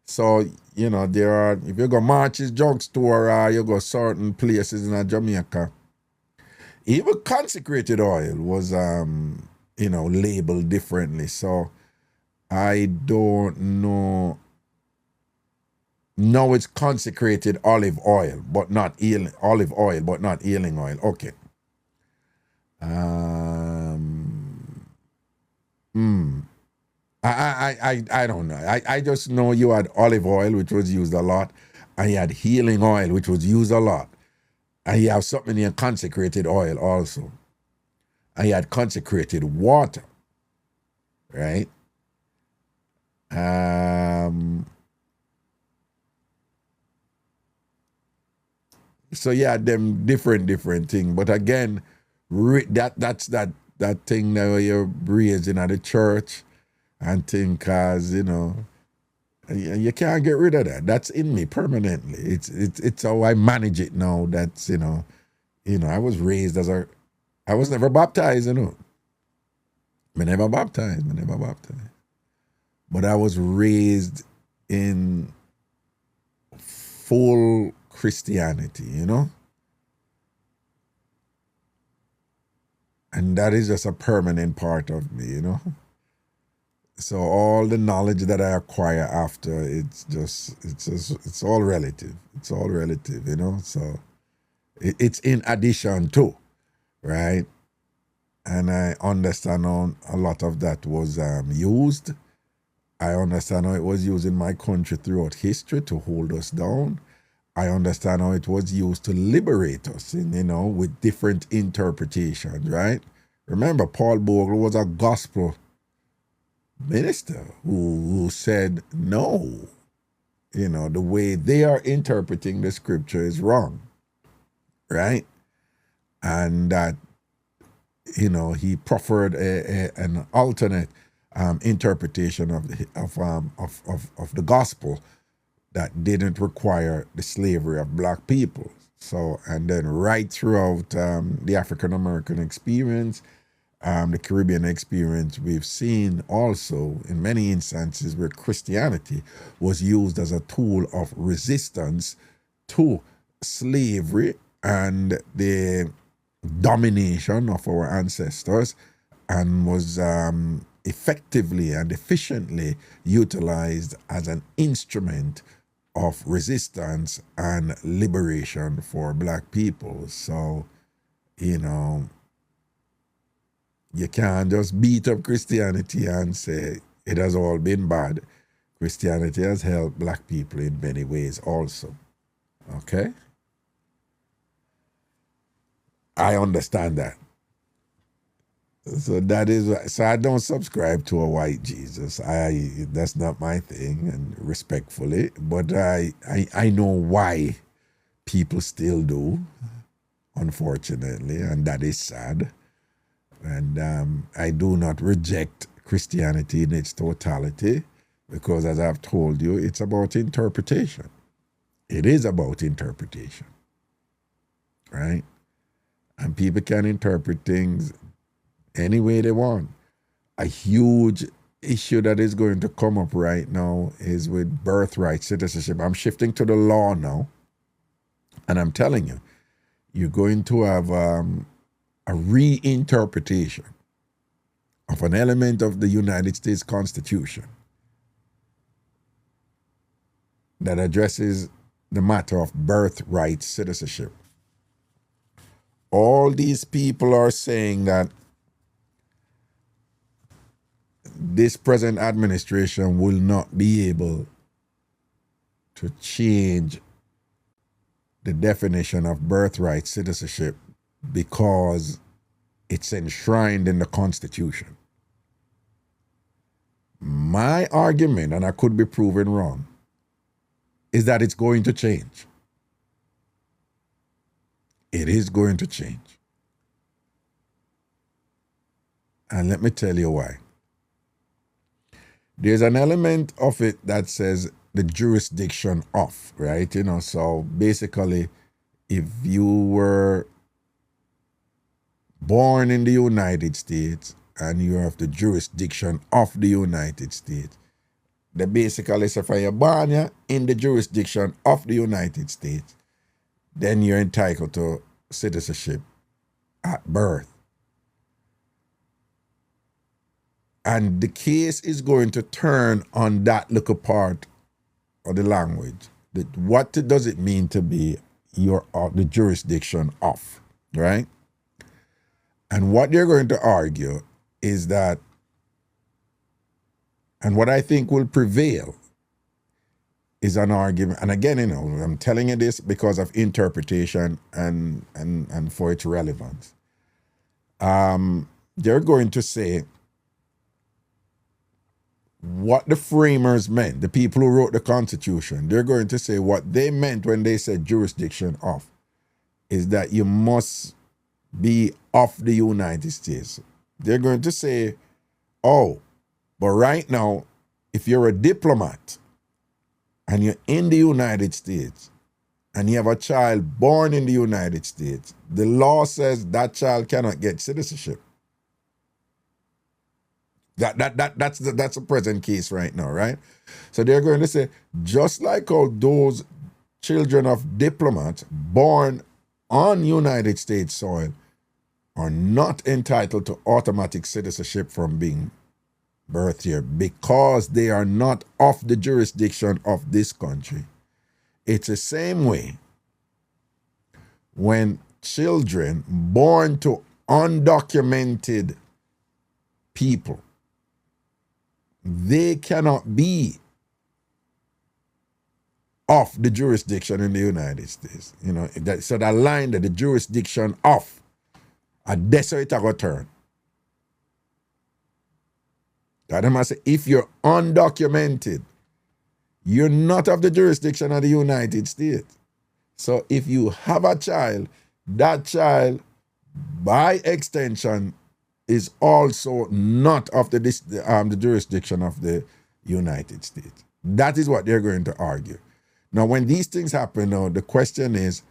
So, there are, if you go March's drugstore or you go certain places in Jamaica, even consecrated oil was, labeled differently. So I don't know. No, it's consecrated olive oil, but not healing olive oil, but not healing oil. Okay. I don't know. I just know you had olive oil, which was used a lot, and you had healing oil, which was used a lot. And you have something in consecrated oil also. And you had consecrated water, right? So yeah, them different thing. But again, that's that thing that you're raised in at the church and think as, you can't get rid of that. That's in me permanently. It's how I manage it now. That's, I was raised I was never baptized, I never baptized. But I was raised in full Christianity, And that is just a permanent part of me, So all the knowledge that I acquire after, it's all relative. It's all relative, So it's in addition to, right? And I understand how a lot of that was used. I understand how it was used in my country throughout history to hold us down. I understand how it was used to liberate us, with different interpretations, right? Remember, Paul Bogle was a gospel minister who said, no, the way they are interpreting the scripture is wrong, right? And that, he proffered an alternate interpretation of the gospel that didn't require the slavery of black people. So, and then right throughout the African American experience, the Caribbean experience, we've seen also in many instances where Christianity was used as a tool of resistance to slavery and the domination of our ancestors, and was effectively and efficiently utilized as an instrument of resistance and liberation for black people. So, you can't just beat up Christianity and say it has all been bad. Christianity has helped black people in many ways also. Okay? I understand that. So that is, so I don't subscribe to a white Jesus. That's not my thing, and respectfully, but I know why people still do, unfortunately, and that is sad. And I do not reject Christianity in its totality, because as I've told you, it's about interpretation. It is about interpretation, right? And people can interpret things any way they want. A huge issue that is going to come up right now is with birthright citizenship. I'm shifting to the law now, and I'm telling you, you're going to have a reinterpretation of an element of the United States Constitution that addresses the matter of birthright citizenship. All these people are saying that this present administration will not be able to change the definition of birthright citizenship because it's enshrined in the Constitution. My argument, and I could be proven wrong, is that it's going to change. It is going to change. And let me tell you why. There's an element of it that says the jurisdiction of, right? You know, so basically, if you were born in the United States and you have the jurisdiction of the United States, they basically say for you're born in the jurisdiction of the United States, then you're entitled to citizenship at birth. And the case is going to turn on that little part of the language. What does it mean to be the jurisdiction of, right? And what they're going to argue is that, and what I think will prevail is an argument, and again, you know, I'm telling you this because of interpretation and for its relevance. They're going to say what the framers meant, the people who wrote the Constitution, they're going to say what they meant when they said jurisdiction of is that you must be of the United States. They're going to say, oh, but right now, if you're a diplomat and you're in the United States and you have a child born in the United States, the law says that child cannot get citizenship. That's the present case right now, right? So they're going to say, just like how those children of diplomats born on United States soil are not entitled to automatic citizenship from being birthed here because they are not of the jurisdiction of this country. It's the same way when children born to undocumented people, they cannot be of the jurisdiction in the United States. You know, so that line that the jurisdiction of, that's how it will turn. That must say, if you're undocumented, you're not of the jurisdiction of the United States. So if you have a child, that child, by extension, is also not of the jurisdiction of the United States. That is what they're going to argue. Now, when these things happen, now the question is,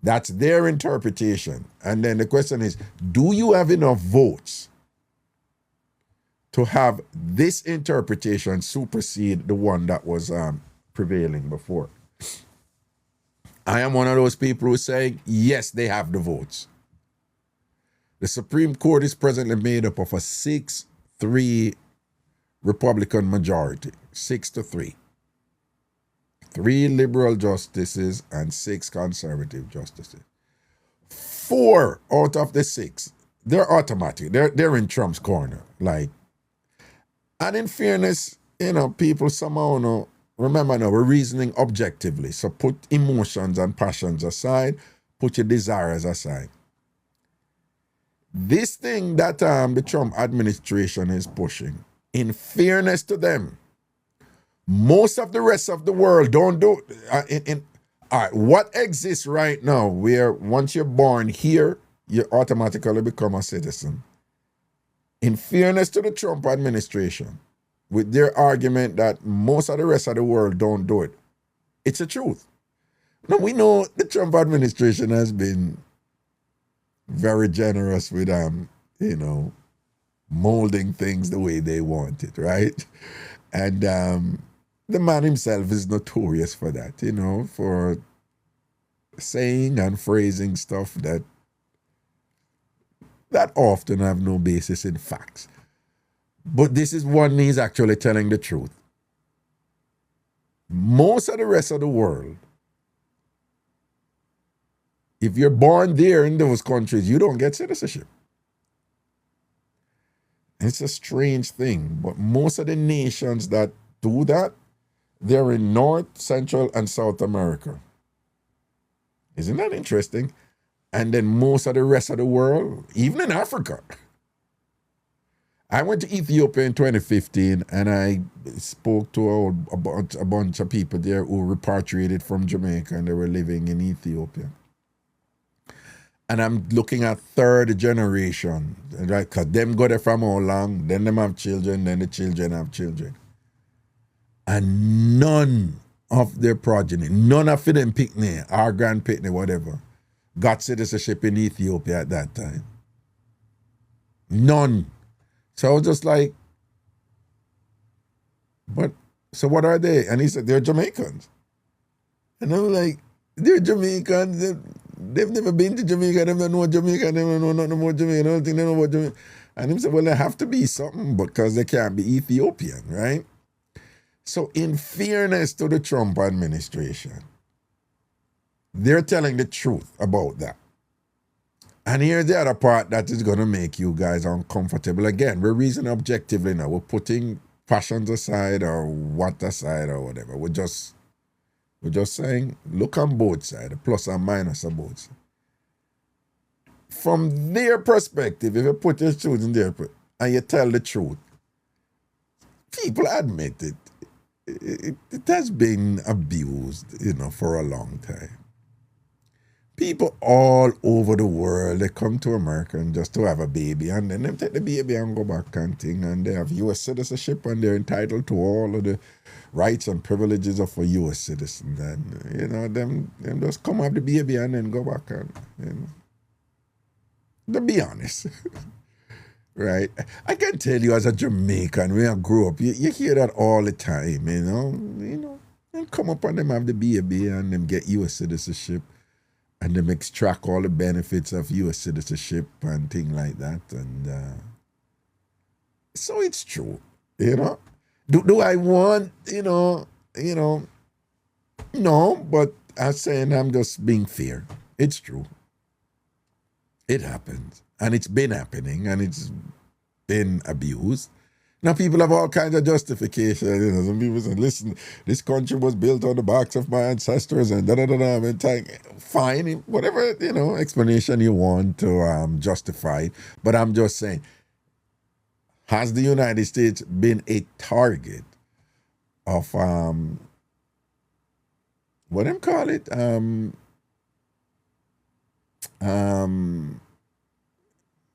that's their interpretation. And then the question is, do you have enough votes to have this interpretation supersede the one that was prevailing before? I am one of those people who say, yes, they have the votes. The Supreme Court is presently made up of a 6-3 Republican majority, 6-3. 3 liberal justices and 6 conservative justices. 4 out of the 6, they're automatic. They're in Trump's corner. And in fairness, people somehow, remember now, we're reasoning objectively. So put emotions and passions aside, put your desires aside. This thing that the Trump administration is pushing, in fairness to them, most of the rest of the world don't do it. All right, what exists right now where once you're born here, you automatically become a citizen? In fairness to the Trump administration, with their argument that most of the rest of the world don't do it, it's the truth. Now, we know the Trump administration has been very generous with, molding things the way they want it, right? And the man himself is notorious for that, for saying and phrasing stuff that often have no basis in facts. But this is one he's actually telling the truth. Most of the rest of the world, if you're born there in those countries, you don't get citizenship. It's a strange thing, but most of the nations that do that, they're in North, Central, and South America. Isn't that interesting? And then most of the rest of the world, even in Africa. I went to Ethiopia in 2015 and I spoke to a bunch of people there who repatriated from Jamaica and they were living in Ethiopia. And I'm looking at third generation, right? Because them go there from how long, then them have children, then the children have children. And none of their progeny, none of them picnic, our grand picnic, whatever, got citizenship in Ethiopia at that time. None. So I was just like, so what are they? And he said, they're Jamaicans. And I was like, they're Jamaicans. They've never been to Jamaica. They don't know Jamaica. They don't know nothing about Jamaica. I don't think they know about Jamaica. And he said, well, they have to be something because they can't be Ethiopian, right? So in fairness to the Trump administration, they're telling the truth about that. And here's the other part that is going to make you guys uncomfortable. Again, we're reasoning objectively now. We're putting passions aside or what aside or whatever. We're just saying, look on both sides, plus and minus of both sides. From their perspective, if you put your truth in there and you tell the truth, people admit it. It has been abused, for a long time. People all over the world, they come to America and just to have a baby, and then they take the baby and go back and thing, and they have U.S. citizenship, and they're entitled to all of the rights and privileges of a U.S. citizen. And, them just come have the baby and then go back and, to be honest. Right? I can tell you as a Jamaican, when I grew up, you hear that all the time, and come up and them have the baby and them get U.S. citizenship and them extract all the benefits of U.S. citizenship and things like that. And so it's true, Do I want, no, but I'm saying I'm just being fair. It's true. It happens. And it's been happening, and it's been abused. Now, people have all kinds of justification. Some people say, listen, this country was built on the backs of my ancestors, and da-da-da-da. Fine, whatever, explanation you want to justify. But I'm just saying, has the United States been a target of, what do you call it?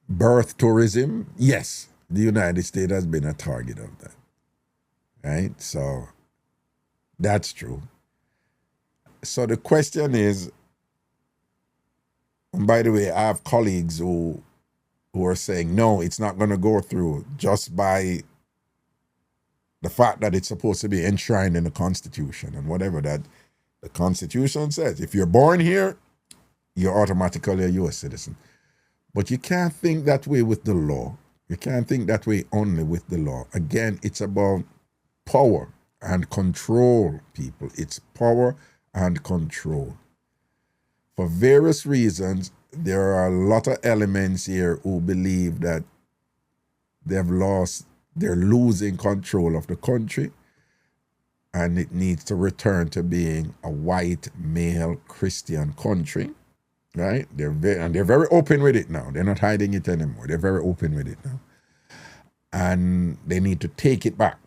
Birth tourism? Yes, the United States has been a target of that, right? So that's true. So the question is, and by the way, I have colleagues who are saying, no, it's not going to go through just by the fact that it's supposed to be enshrined in the Constitution and whatever that the Constitution says. If you're born here, you're automatically a U.S. citizen. But you can't think that way with the law. You can't think that way only with the law. Again, it's about power and control, people. It's power and control. For various reasons, there are a lot of elements here who believe that they've lost they're losing control of the country, and it needs to return to being a white male Christian country, right? They're very open with it now. They're not hiding it anymore. They're very open with it now, and they need to take it back.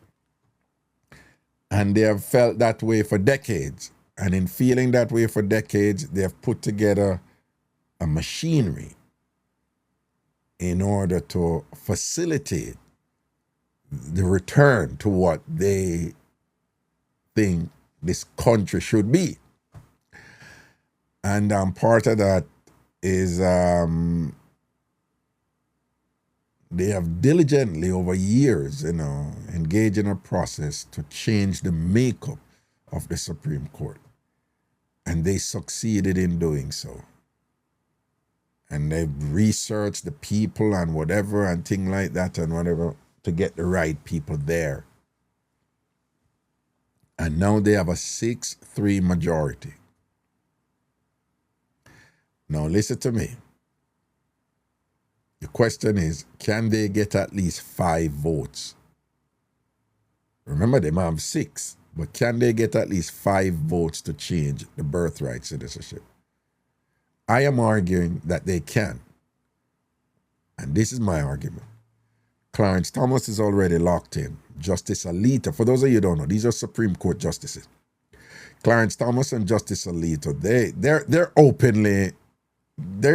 And they have felt that way for decades. And in feeling that way for decades, they have put together a machinery in order to facilitate the return to what they think this country should be. And part of that is they have diligently over years, engaged in a process to change the makeup of the Supreme Court. And they succeeded in doing so. And they've researched the people and whatever and things like that and whatever to get the right people there. And now they have a 6-3 majority. Now listen to me. The question is, can they get at least 5 votes? Remember, they might have 6, but can they get at least 5 votes to change the birthright citizenship? I am arguing that they can. And this is my argument. Clarence Thomas is already locked in. Justice Alito, for those of you who don't know, these are Supreme Court justices. Clarence Thomas and Justice Alito, they're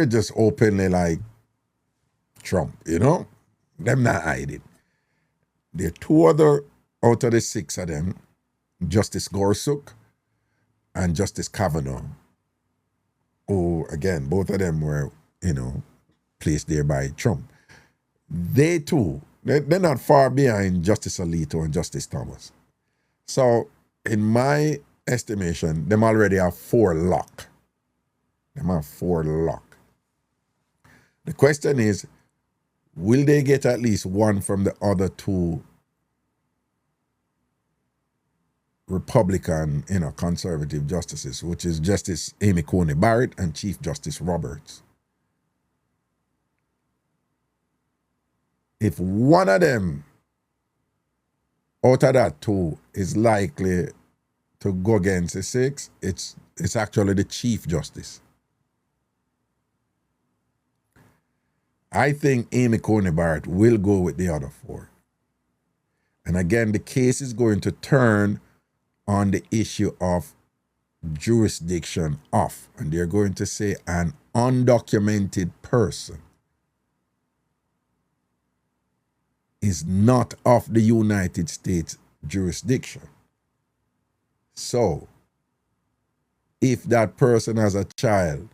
just openly like Trump, them not hiding. There are 2 other out of the 6 of them, Justice Gorsuch and Justice Kavanaugh, who, again, both of them were, placed there by Trump. They too, they're not far behind Justice Alito and Justice Thomas. So, in my estimation, them already have 4 lock. The question is, will they get at least 1 from the other 2 Republican, conservative justices, which is Justice Amy Coney Barrett and Chief Justice Roberts? If one of them out of that 2 is likely to go against the 6, it's actually the Chief Justice. I think Amy Coney Barrett will go with the other 4. And again, the case is going to turn on the issue of jurisdiction of. And they're going to say an undocumented person is not of the United States jurisdiction. So, if that person has a child,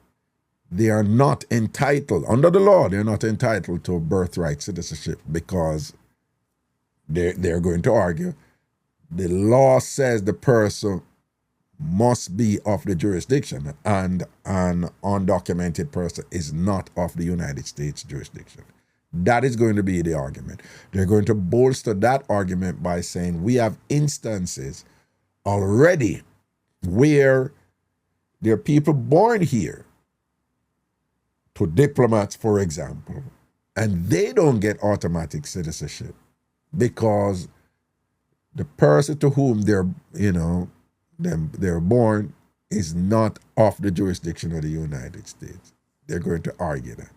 they are not entitled, under the law, they're not entitled to birthright citizenship because they're going to argue the law says the person must be of the jurisdiction, and an undocumented person is not of the United States jurisdiction. That is going to be the argument. They're going to bolster that argument by saying we have instances already where there are people born here, to diplomats, for example, and they don't get automatic citizenship because the person to whom they're born is not of the jurisdiction of the United States. They're going to argue that.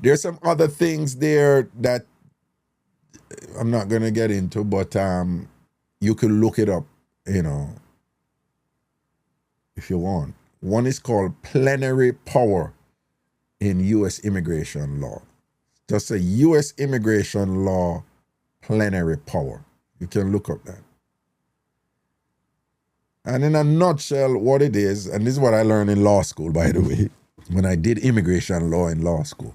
There's some other things there that I'm not going to get into, but you can look it up, if you want. One is called plenary power in U.S. immigration law. Just a U.S. immigration law plenary power. You can look up that. And in a nutshell, what it is, and this is what I learned in law school, by the way, when I did immigration law in law school.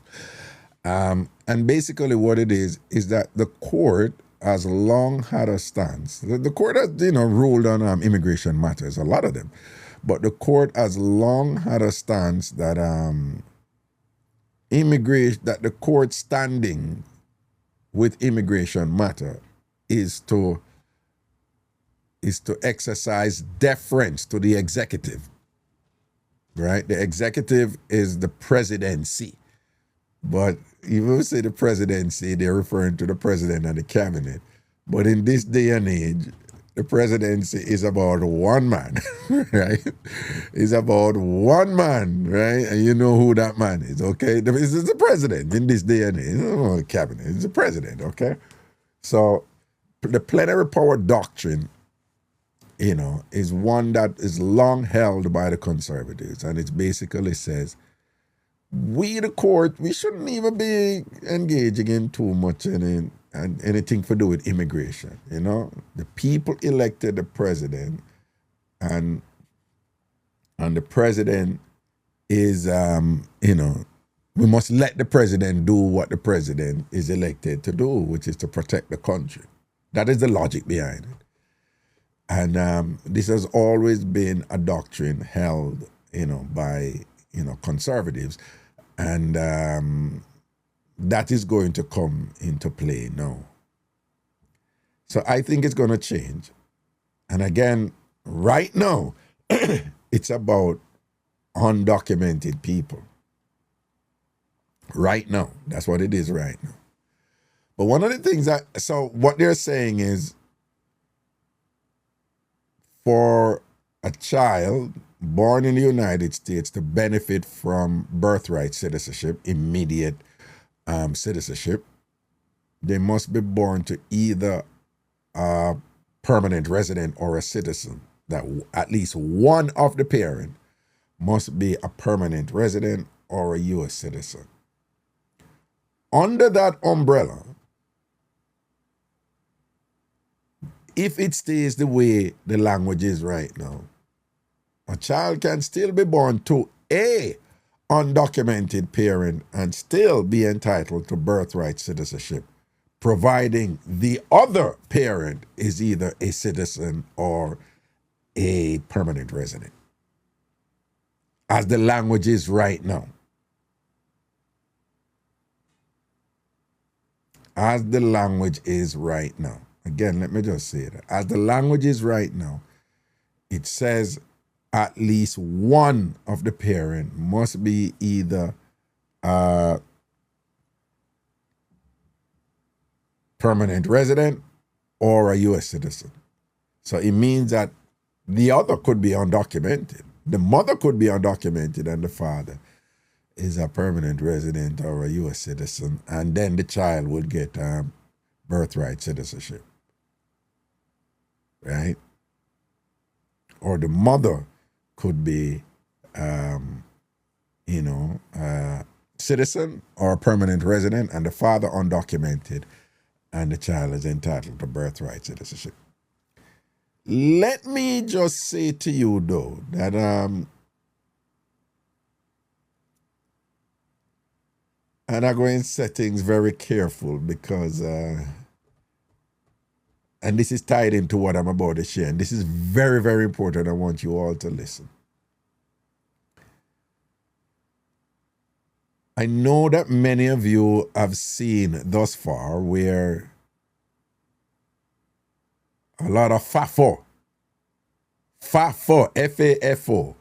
And basically what it is that the court has long had a stance. The court has, ruled on immigration matters, a lot of them. But the court has long had a stance that that the court standing with immigration matter is to exercise deference to the executive, right? The executive is the presidency, but even we say the presidency, they're referring to the president and the cabinet. But in this day and age, the presidency is about one man, right? It's about one man, right? And you know who that man is, okay? It's the president in this day and age. It's not the cabinet, it's the president, okay? So the plenary power doctrine, is one that is long held by the conservatives. And it basically says, we, the court, we shouldn't even be engaging in too much and anything to do with immigration. The people elected the president, and the president is, we must let the president do what the president is elected to do, which is to protect the country. That is the logic behind it. And this has always been a doctrine held, by, conservatives. And that is going to come into play now. So I think it's going to change. And again, right now, it's about undocumented people. Right now. That's what it is right now. But one of the things so what they're saying is, for a child born in the United States to benefit from birthright citizenship, immediate citizenship, they must be born to either a permanent resident or a citizen. That at least one of the parent must be a permanent resident or a U.S. citizen. Under that umbrella, if it stays the way the language is right now, a child can still be born to a undocumented parent and still be entitled to birthright citizenship, providing the other parent is either a citizen or a permanent resident, as the language is right now. As the language is right now. Again, let me just say that. As the language is right now, it says at least one of the parent must be either a permanent resident or a U.S. citizen. So it means that the other could be undocumented. The mother could be undocumented and the father is a permanent resident or a U.S. citizen, and then the child would get birthright citizenship, right? Or the mother could be, citizen or a permanent resident, and the father undocumented, and the child is entitled to birthright citizenship. Let me just say to you, though, that and I go in settings very careful because, and this is tied into what I'm about to share, and this is very, very important. I want you all to listen. I know that many of you have seen thus far where a lot of Fafo, F-A-F-O,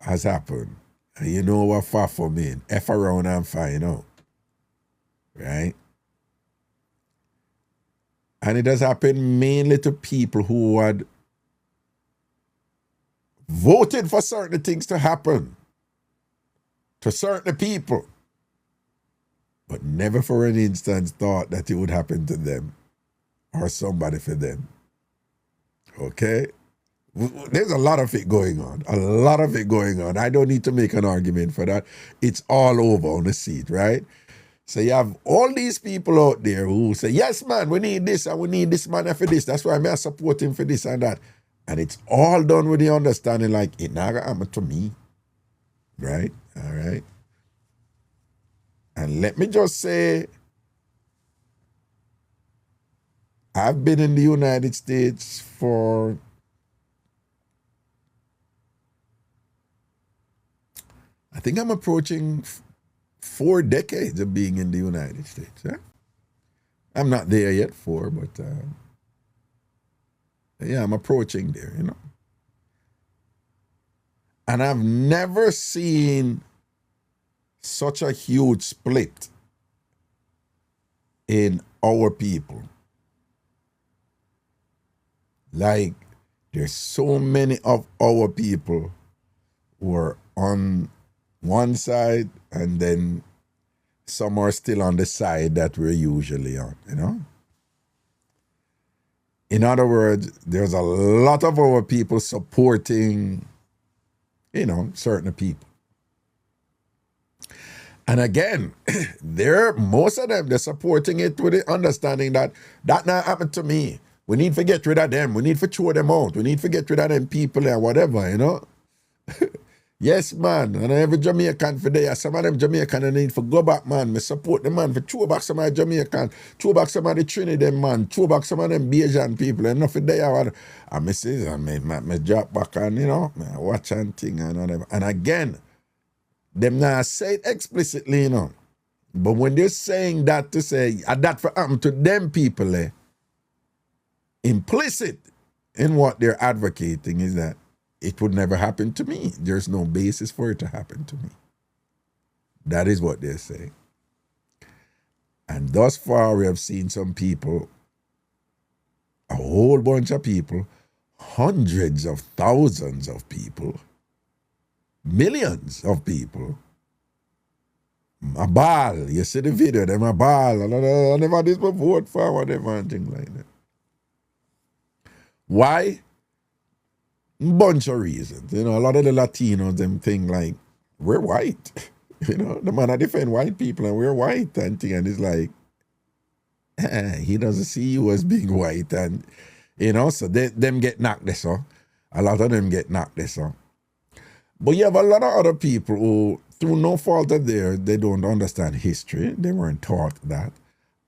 has happened. And you know what Fafo mean? F around and find out. Right? And it has happened mainly to people who had voted for certain things to happen to certain people, but never for an instant thought that it would happen to them or somebody for them. Okay? There's a lot of it going on. A lot of it going on. I don't need to make an argument for that. It's all over on the seat, right? So you have all these people out there who say, yes, man, we need this and we need this man for this. That's why I'm support him for this and that. And it's all done with the understanding like, it never happened to me. Right? All right. And let me just say, I've been in the United States for I think I'm approaching 4 decades of being in the United States. Yeah? I'm not there yet, 4, but yeah, I'm approaching there, you know. And I've never seen such a huge split in our people. Like, there's so many of our people who are on one side, and then some are still on the side that we're usually on, you know? In other words, there's a lot of our people supporting, you know, certain people. And again, most of them, they're supporting it with the understanding that that not happened to me. We need to get rid of them. We need to throw them out. We need to get rid of them people and whatever, you know? Yes, man. And every Jamaican for there, some of them Jamaican they need to go back, man. Me support the man for throw back some of the Jamaican, throw back some of the Trinidad, man, throw back some of them Bayesian people. Enough for there. And me say, me drop back and, you know, me watch and thing and whatever. And again, them not say it explicitly, you know. But when they're saying that to say, that for happen to them people, implicit in what they're advocating is that it would never happen to me. There's no basis for it to happen to me. That is what they're saying. And thus far, we have seen some people, a whole bunch of people, hundreds of thousands of people, millions of people, a ball. You see the video, them a ball. I never did my vote for whatever and things like that. Why? Bunch of reasons. You know, a lot of the Latinos, them think like, we're white. You know, the man I defend white people and we're white and thing. And it's like, he doesn't see you as being white. And, you know, so them get knocked this off. A lot of them get knocked this off. But you have a lot of other people who, through no fault of theirs, they don't understand history. They weren't taught that.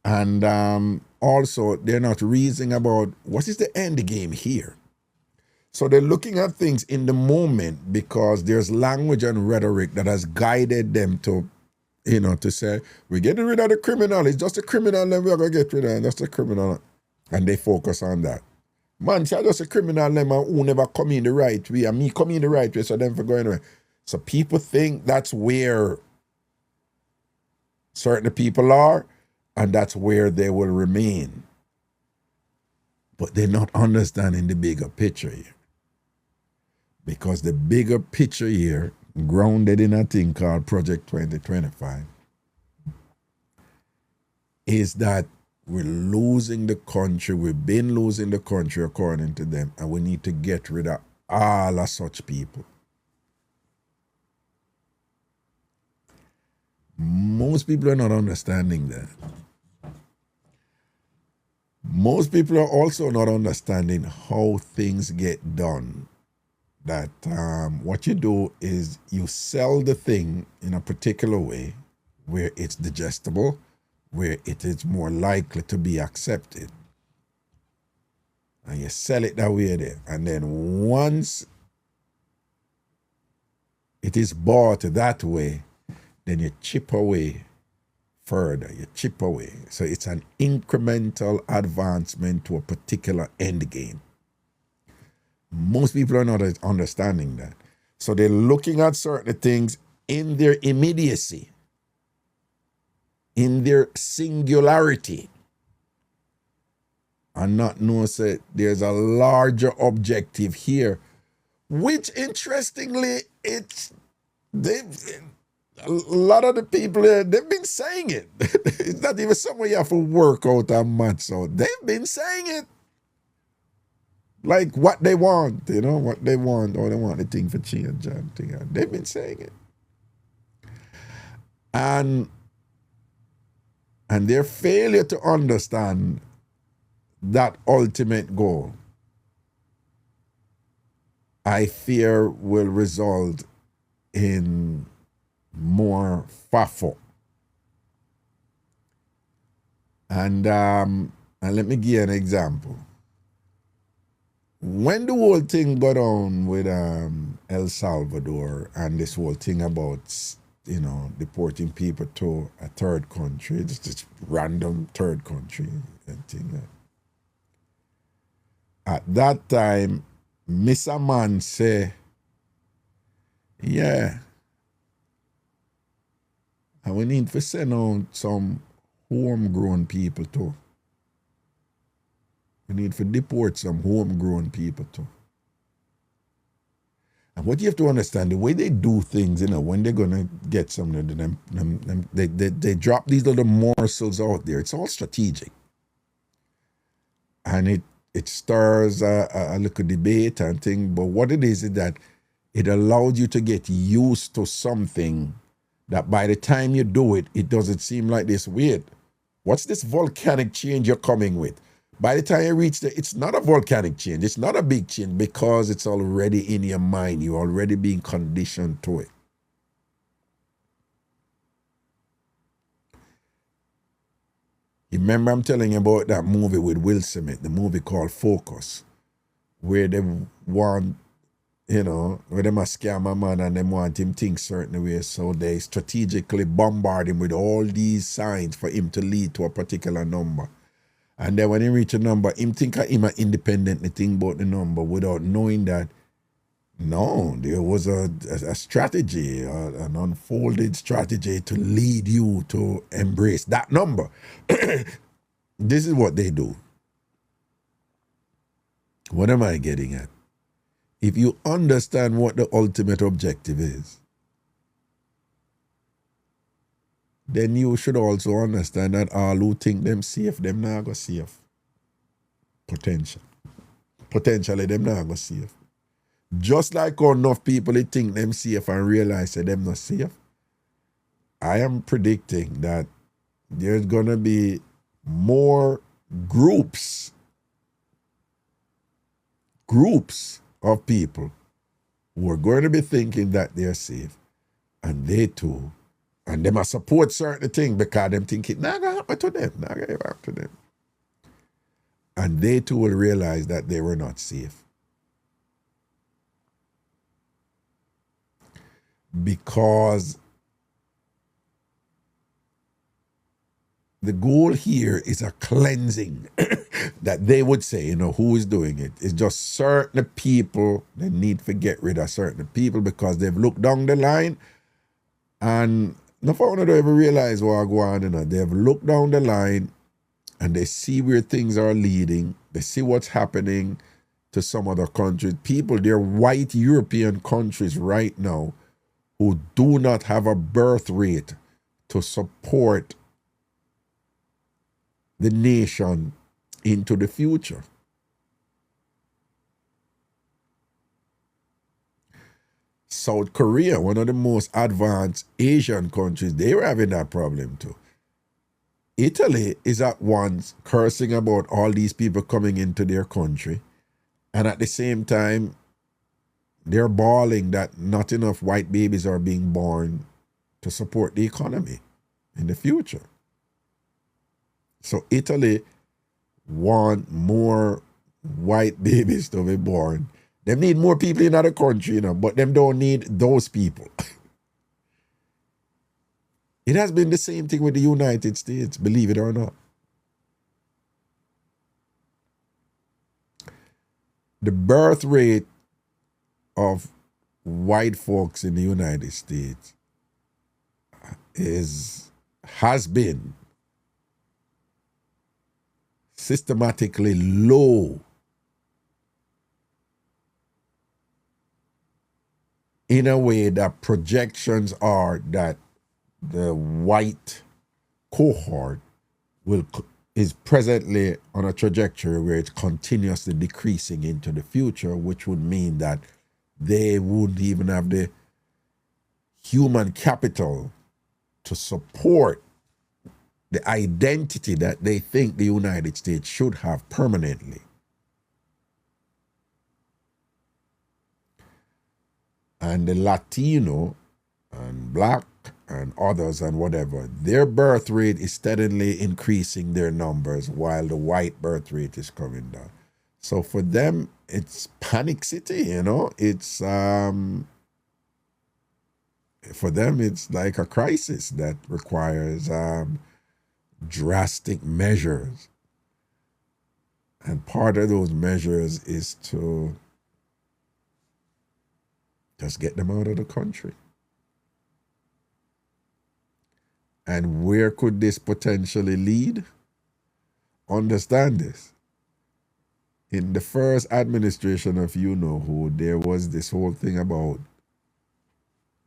And also, they're not reasoning about what is the end game here. So they're looking at things in the moment because there's language and rhetoric that has guided them to, you know, to say, we're getting rid of the criminal. It's just a criminal, then we're going to get rid of it. That's a criminal. And they focus on that. Man, say just a criminal them who never come in the right way, and me come in the right way, so them for going away. So people think that's where certain people are, and that's where they will remain. But they're not understanding the bigger picture here. Because the bigger picture here, grounded in a thing called Project 2025, is that we're losing the country. We've been losing the country according to them, and we need to get rid of all of such people. Most people are not understanding that. Most people are also not understanding how things get done. That what you do is you sell the thing in a particular way where it's digestible, where it is more likely to be accepted. And you sell it that way there. And then once it is bought that way, then you chip away further, you chip away. So it's an incremental advancement to a particular end game. Most people are not understanding that. So they're looking at certain things in their immediacy, in their singularity, and not know that there's a larger objective here, which interestingly, a lot of the people, they've been saying it. It's not even somewhere you have to work out and match out. They've been saying it. Like what they want, you know, what they want, or they want the thing for change and thing. They've been saying it. And their failure to understand that ultimate goal, I fear, will result in more Fafo. And let me give you an example. When the whole thing got on with El Salvador and this whole thing about, you know, deporting people to a third country, just random third country and thing. At that time, Mr. Man say, yeah, And we need to send out some homegrown people too. We need to deport some homegrown people too. And what you have to understand, the way they do things, when they're gonna get some of them, they drop these little morsels out there. It's all strategic, and it stirs a little debate and thing. But what it is that it allows you to get used to something that by the time you do it, it doesn't seem like this weird. What's this volcanic change you're coming with? By the time you reach there, it's not a volcanic change. It's not a big change because it's already in your mind. You're already being conditioned to it. You remember I'm telling you about that movie with Will Smith, the movie called Focus, where they want, where they must scam a man and they want him think certain ways. So they strategically bombard him with all these signs for him to lead to a particular number. And then when he reach a number, him think of him independently think about the number without knowing that, no, there was a strategy, an unfolded strategy to lead you to embrace that number. This is what they do. What am I getting at? If you understand what the ultimate objective is, then you should also understand that all who think them safe, them not go safe. Potentially, them not go safe. Just like how enough people they think them safe and realize that them not safe, I am predicting that there's going to be more groups of people who are going to be thinking that they're safe, and they too, and they must support certain things because them think it not going to happen to them, and they too will realize that they were not safe. Because the goal here is a cleansing that they would say, who is doing it? It's just certain people that need to get rid of certain people because they've looked down the line and no one don't ever realize what go on. They've looked down the line and they see where things are leading. They see what's happening to some other countries. People, they're white European countries right now who do not have a birth rate to support the nation into the future. South Korea, one of the most advanced Asian countries, they were having that problem too. Italy is at once cursing about all these people coming into their country, and at the same time, they're bawling that not enough white babies are being born to support the economy in the future. So Italy want more white babies to be born. They need more people in other country, but them don't need those people. It has been the same thing with the United States, believe it or not. The birth rate of white folks in the United States has been systematically low in a way that projections are that the white cohort is presently on a trajectory where it's continuously decreasing into the future, which would mean that they wouldn't even have the human capital to support the identity that they think the United States should have permanently. And the Latino and Black and others and whatever, their birth rate is steadily increasing their numbers while the white birth rate is coming down. So for them, it's panic city, It's for them, it's like a crisis that requires drastic measures. And part of those measures is to just get them out of the country. And where could this potentially lead? Understand this. In the first administration of you-know-who, there was this whole thing about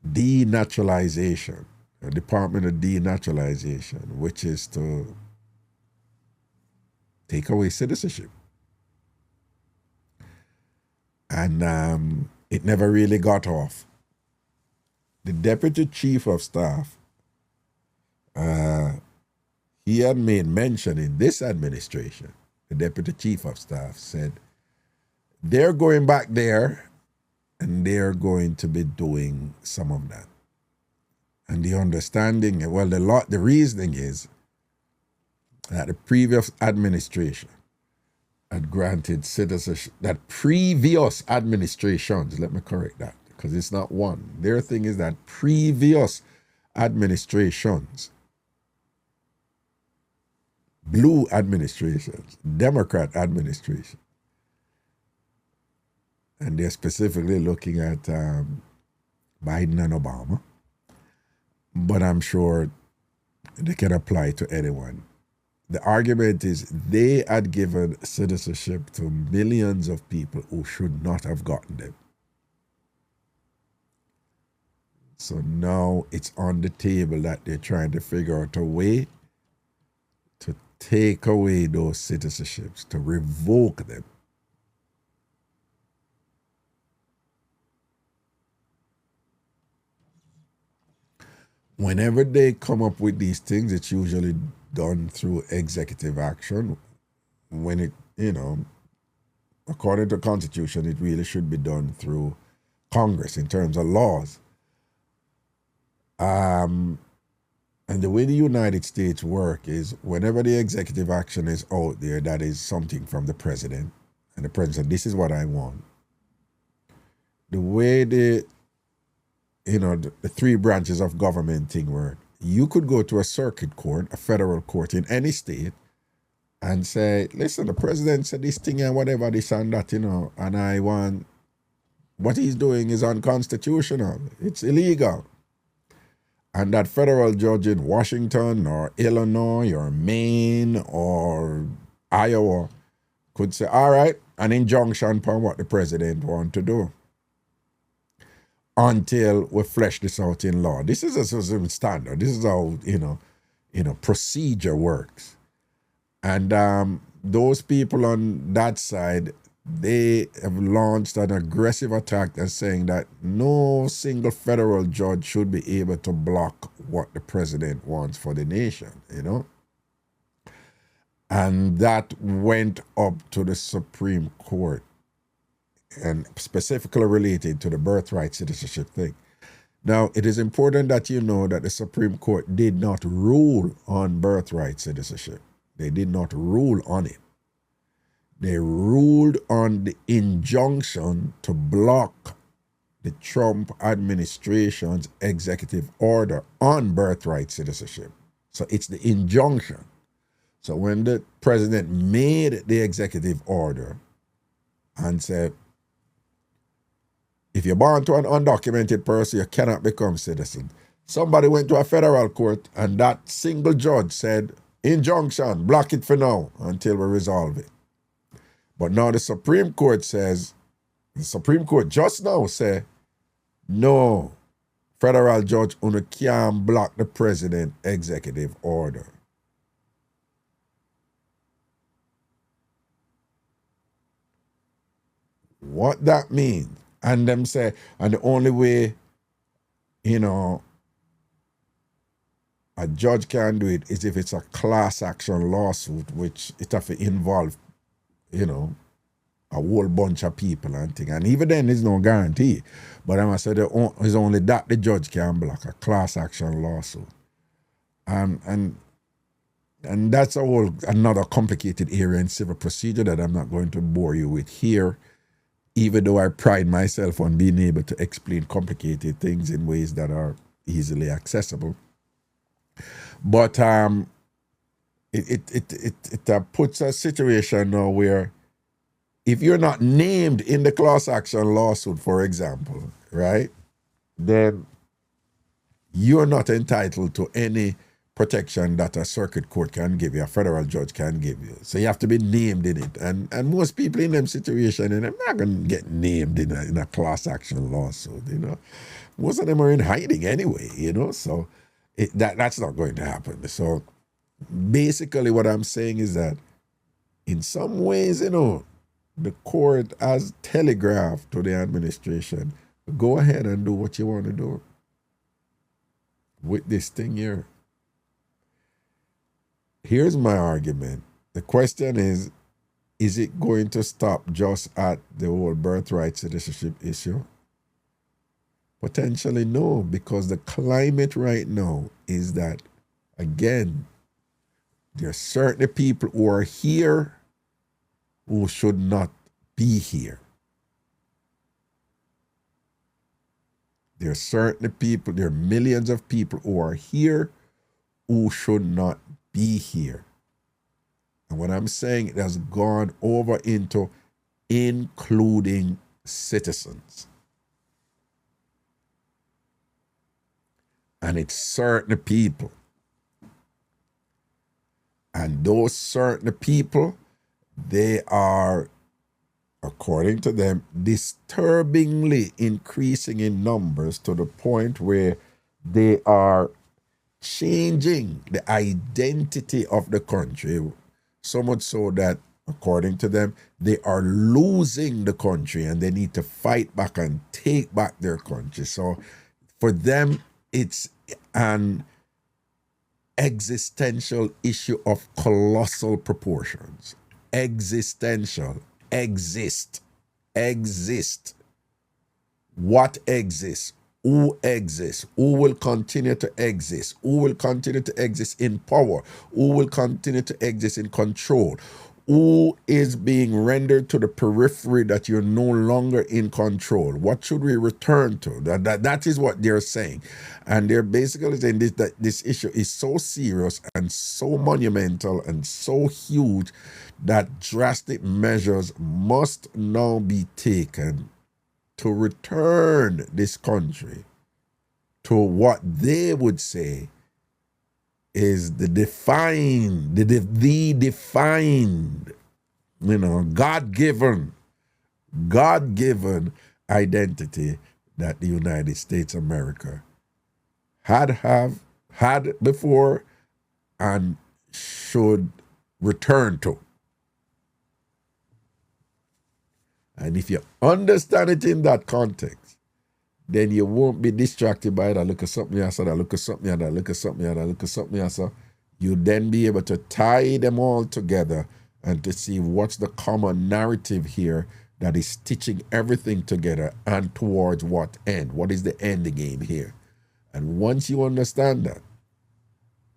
denaturalization, a Department of Denaturalization, which is to take away citizenship. And it never really got off. The Deputy Chief of Staff, he had made mention in this administration, the Deputy Chief of Staff said, they're going back there and they're going to be doing some of that. And the understanding, well, the reasoning is that the previous administration had granted citizenship, that previous administrations, let me correct that, because it's not one. Their thing is that previous administrations, blue administrations, Democrat administration, and they're specifically looking at Biden and Obama, but I'm sure they can apply to anyone. The argument is they had given citizenship to millions of people who should not have gotten them. So now it's on the table that they're trying to figure out a way to take away those citizenships, to revoke them. Whenever they come up with these things, it's usually done through executive action. When it, according to the Constitution, it really should be done through Congress in terms of laws. And the way the United States work is whenever the executive action is out there, that is something from the president, and the president said, this is what I want. The way the three branches of government thing work, you could go to a circuit court, a federal court in any state, and say, listen, the president said this thing and whatever, this and that, and I want, what he's doing is unconstitutional. It's illegal. And that federal judge in Washington or Illinois or Maine or Iowa could say, all right, an injunction upon what the president wants to do until we flesh this out in law. This is a standard. This is how, procedure works. And those people on that side, they have launched an aggressive attack and saying that no single federal judge should be able to block what the president wants for the nation, And that went up to the Supreme Court, and specifically related to the birthright citizenship thing. Now, it is important that you know that the Supreme Court did not rule on birthright citizenship. They did not rule on it. They ruled on the injunction to block the Trump administration's executive order on birthright citizenship. So it's the injunction. So when the president made the executive order and said, if you're born to an undocumented person, you cannot become citizen. Somebody went to a federal court and that single judge said, injunction, block it for now until we resolve it. But now the Supreme Court says, the Supreme Court just now say, no, federal judge can't block the president executive order. What that means, and them say, and the only way, a judge can do it is if it's a class action lawsuit, which it have to involve, a whole bunch of people and thing. And even then, there's no guarantee. But I must say, it's only that the judge can block, a class action lawsuit. And that's another complicated area in civil procedure that I'm not going to bore you with here, even though I pride myself on being able to explain complicated things in ways that are easily accessible. But it puts a situation now where if you're not named in the class action lawsuit, for example, right, then you're not entitled to any protection that a circuit court can give you, a federal judge can give you. So you have to be named in it. And most people in them situation, and they're not going to get named in a class action lawsuit, you know. Most of them are in hiding anyway, you know. So that's not going to happen. So basically what I'm saying is that in some ways, you know, the court has telegraphed to the administration, go ahead and do what you want to do with this thing here. Here's my argument. The question is it going to stop just at the whole birthright citizenship issue? Potentially no, because the climate right now is that, again, there are certain people who are here who should not be here. There are certain people, there are millions of people who are here who should not be here. And what I'm saying, it has gone over into including citizens. And it's certain people. And those certain people, they are, according to them, disturbingly increasing in numbers to the point where they are changing the identity of the country, so much so that, according to them, they are losing the country and they need to fight back and take back their country. So for them, it's an existential issue of colossal proportions. Existential. Exist. What exists? Who exists? Who will continue to exist? Who will continue to exist in power? Who will continue to exist in control? Who is being rendered to the periphery that you're no longer in control? What should we return to? That is what they're saying. And they're basically saying that this issue is so serious and so monumental and so huge that drastic measures must now be taken to return this country to what they would say is the defined, you know, God-given identity that the United States of America had before and should return to. And if you understand it in that context, then you won't be distracted by that look at something else, that look at something else, that look at something else, that look at something else. You'll then be able to tie them all together and to see what's the common narrative here that is stitching everything together and towards what end. What is the end game here? And once you understand that,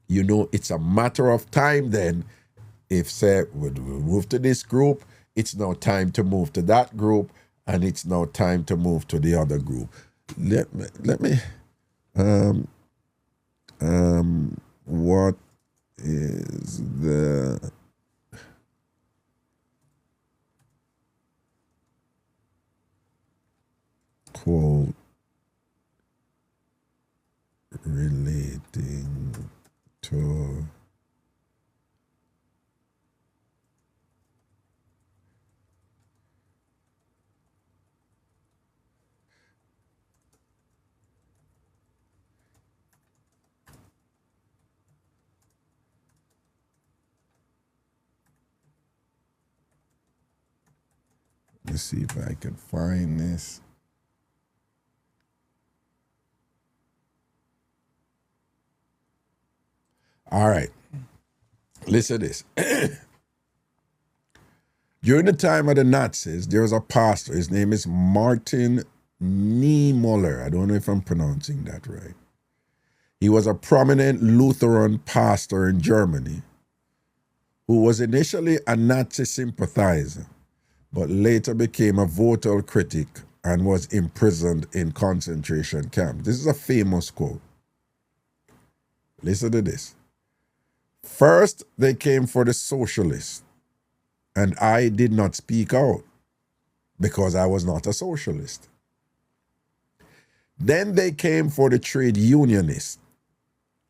you know it's a matter of time then. If, say, we move to this group, it's now time to move to that group, and it's now time to move to the other group. Let me what is the quote relating to let's see if I can find this. All right. Listen to this. During the time of the Nazis, there was a pastor. His name is Martin Niemoller. I don't know if I'm pronouncing that right. He was a prominent Lutheran pastor in Germany who was initially a Nazi sympathizer, but later became a vocal critic and was imprisoned in concentration camps. This is a famous quote. Listen to this. First, they came for the socialists, and I did not speak out because I was not a socialist. Then they came for the trade unionists,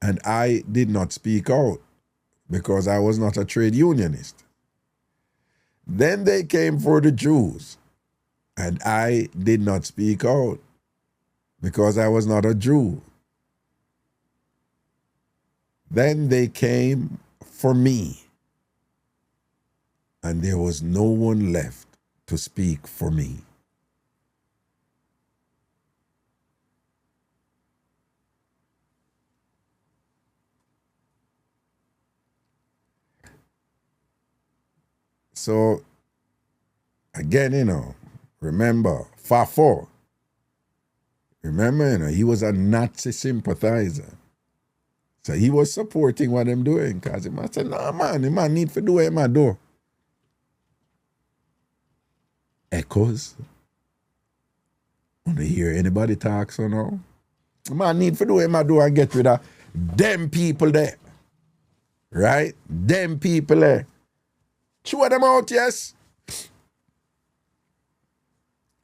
And I did not speak out because I was not a trade unionist. Then they came for the Jews, and I did not speak out because I was not a Jew. Then they came for me, and there was no one left to speak for me. So, again, remember, Fafo, remember, he was a Nazi sympathizer. So he was supporting what I'm doing, because he must say, no, man, the man need to do what I do. Echoes. Want to hear anybody talk so now? The man need to do what I do and get rid of them people there. Right? Them people there. Chew them out, yes?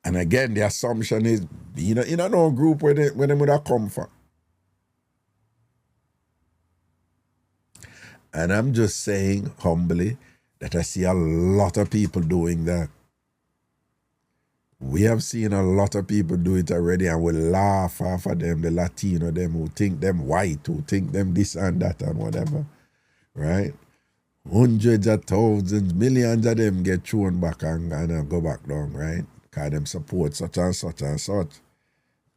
And again, the assumption is, no group where they would have come from. And I'm just saying humbly that I see a lot of people doing that. We have seen a lot of people do it already, and we laugh off of them, the Latino, them who think them white, who think them this and that and whatever, right? Hundreds of thousands, millions of them get thrown back and go back down, right? Because them support such and such and such.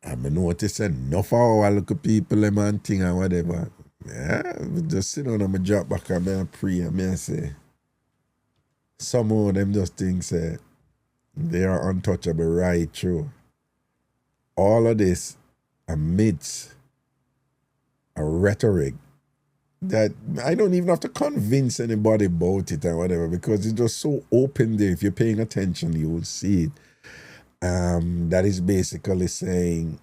And I notice enough of our local people, them and thing and whatever. Yeah, just sit down and I drop back and I pray and I say, some of them just think say, they are untouchable right through. All of this amidst a rhetoric that I don't even have to convince anybody about it or whatever, because it's just so open there. If you're paying attention, you will see it. That is basically saying,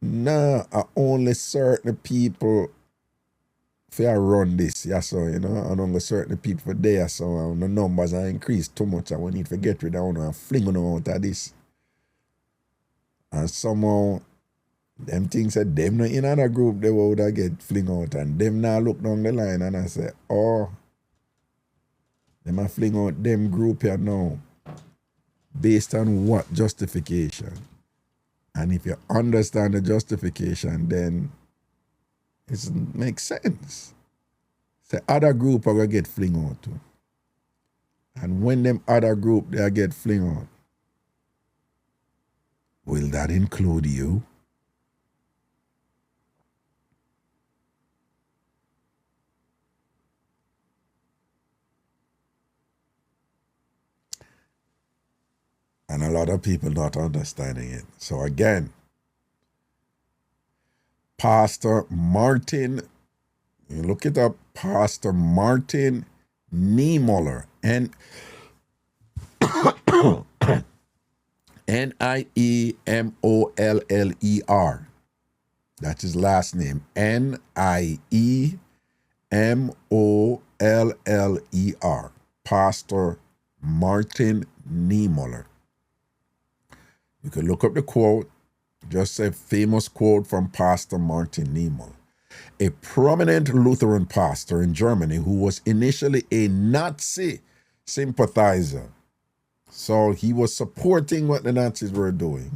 nah, only certain people for run this, yeah, so, and only certain people for there, so the numbers are increased too much, and we need to get rid of one and fling them out of this. And somehow, them things said, them not in another group, they would have get fling out, and them now look down the line and I say, oh, them a fling out them group here now, based on what justification? And if you understand the justification, then it makes sense. The other group are going to get fling out too. And when them other group, they get fling out, will that include you? And a lot of people not understanding it. So again, Pastor Martin, you look it up, Pastor Martin Niemoller, Niemoller. That's his last name, Niemoller. Pastor Martin Niemoller. You can look up the quote, just a famous quote from Pastor Martin Niemoller, a prominent Lutheran pastor in Germany who was initially a Nazi sympathizer. So he was supporting what the Nazis were doing,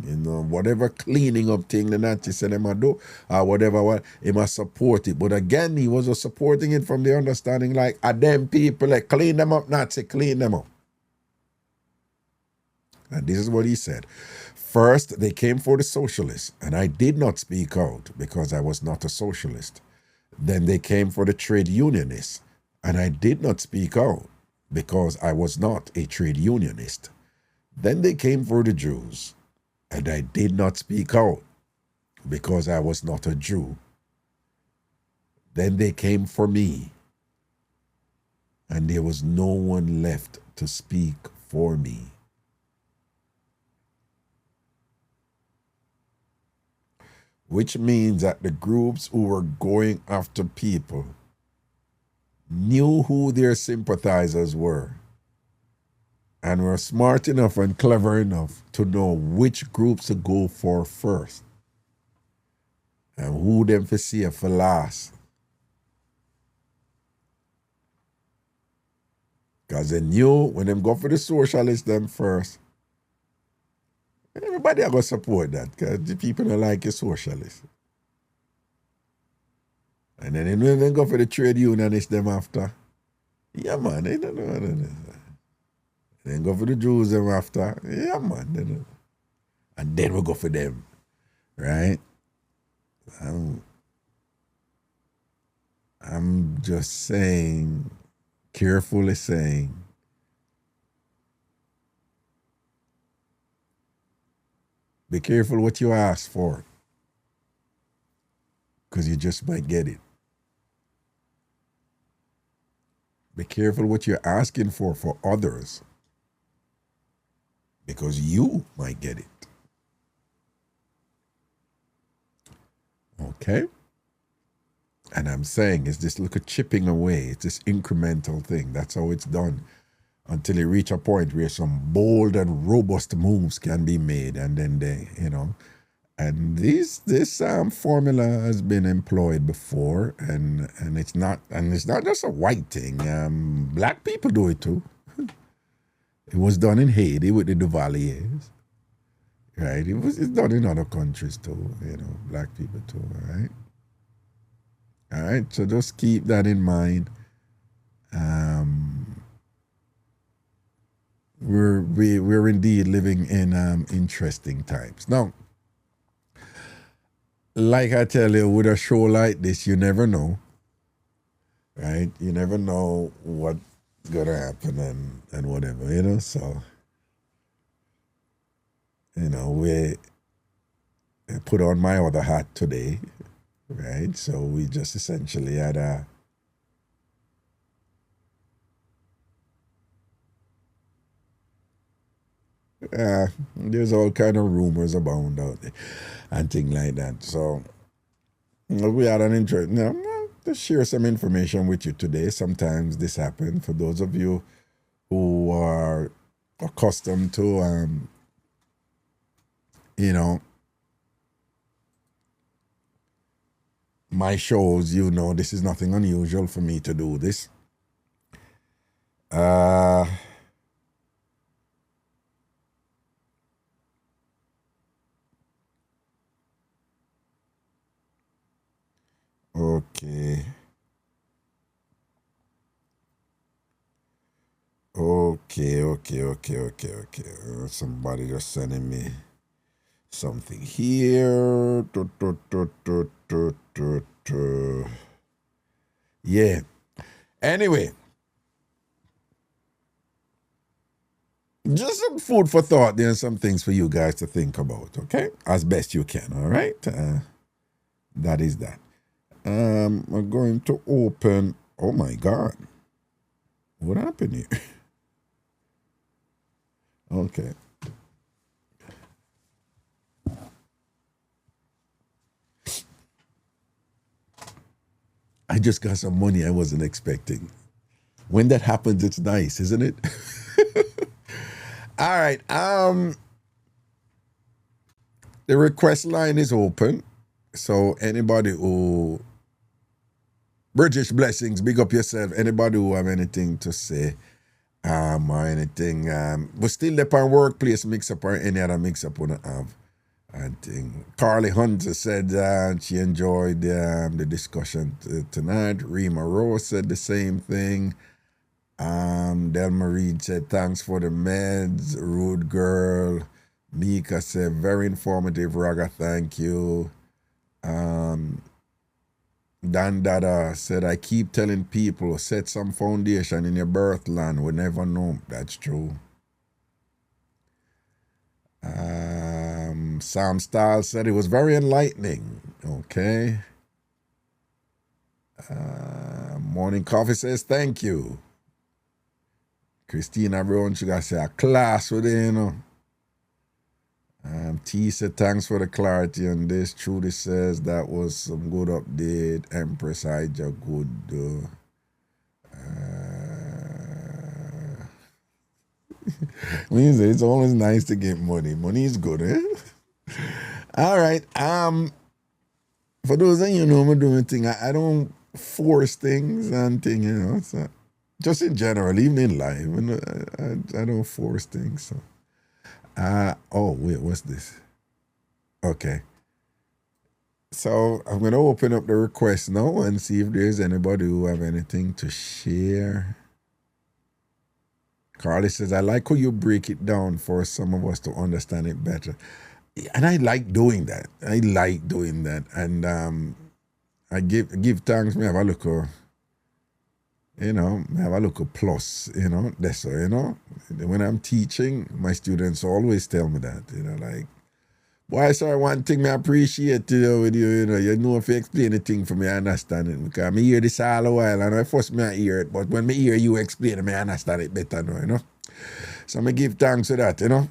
whatever cleaning up thing the Nazis said they must do, or whatever, he must support it. But again, he was supporting it from the understanding like, them people, like, clean them up, Nazi, clean them up. And this is what he said. First, they came for the socialists, and I did not speak out because I was not a socialist. Then they came for the trade unionists, and I did not speak out because I was not a trade unionist. Then they came for the Jews, and I did not speak out because I was not a Jew. Then they came for me, and there was no one left to speak for me. Which means that the groups who were going after people knew who their sympathizers were and were smart enough and clever enough to know which groups to go for first and who them for save for last. Because they knew when them go for the socialists them first, everybody are going to support that because the people don't like a socialist. And then when they go for the trade unionists them after, yeah man, they don't know. Then go for the Jews them after, yeah man. They don't. And then we go for them, right? I'm just saying, carefully saying, be careful what you ask for, because you just might get it. Be careful what you're asking for others, because you might get it. Okay? And I'm saying it's this little chipping away. It's this incremental thing. That's how it's done until you reach a point where some bold and robust moves can be made. And then they, and this formula has been employed before, and it's not just a white thing. Black people do it too. It was done in Haiti with the Duvaliers, right? It's done in other countries too, black people too, right? All right, so just keep that in mind. We're indeed living in interesting times. Now, like I tell you, with a show like this, you never know, right? You never know what's gonna happen and whatever, So, we put on my other hat today, right? So we just essentially had there's all kind of rumors abound out there and things like that. So we had an interest. To share some information with you today. Sometimes this happens. For those of you who are accustomed to, my shows, this is nothing unusual for me to do this. Okay. Somebody just sending me something here. Yeah. Anyway, just some food for thought there and some things for you guys to think about, okay? As best you can, all right? That is that. We're going to open. Oh my God. What happened here? Okay. I just got some money I wasn't expecting. When that happens, it's nice, isn't it? All right. The request line is open. So anybody who British blessings, big up yourself. Anybody who have anything to say, or anything, but still the pan workplace mix up or any other mix up wanna have. I think Carly Hunter said she enjoyed the discussion tonight. Rima Rose said the same thing. Delma Reed said thanks for the meds. Rude Girl. Mika said very informative, Raga, thank you. Dan Dada said, I keep telling people, set some foundation in your birthland. We never know. That's true. Sam Styles said it was very enlightening. Okay. Morning Coffee says, thank you. Christina Brown, she got to say a class with it, T said, thanks for the clarity on this. Trudy says, that was some good update. Empress Ija, good. It's always nice to get money. Money is good, eh? All right. for those of you know, I'm doing thing. I don't force things and thing, you know. So just in general, even in life, you know, I don't force things. So, oh wait, what's this? Okay. So I'm gonna open up the request now and see if there's anybody who have anything to share. Carly says, I like how you break it down for some of us to understand it better. And I like doing that. And I give thanks. Me have a look, you know, me have a look plus, you know, that's so, you know. When I'm teaching, my students always tell me that, you know, like, why, sir, one thing I appreciate with you, you know if you explain the thing for me, I understand it. Because I hear this all a while, and I first me I hear it, but when me hear you explain it, I understand it better now, you know. So I give thanks to that, you know.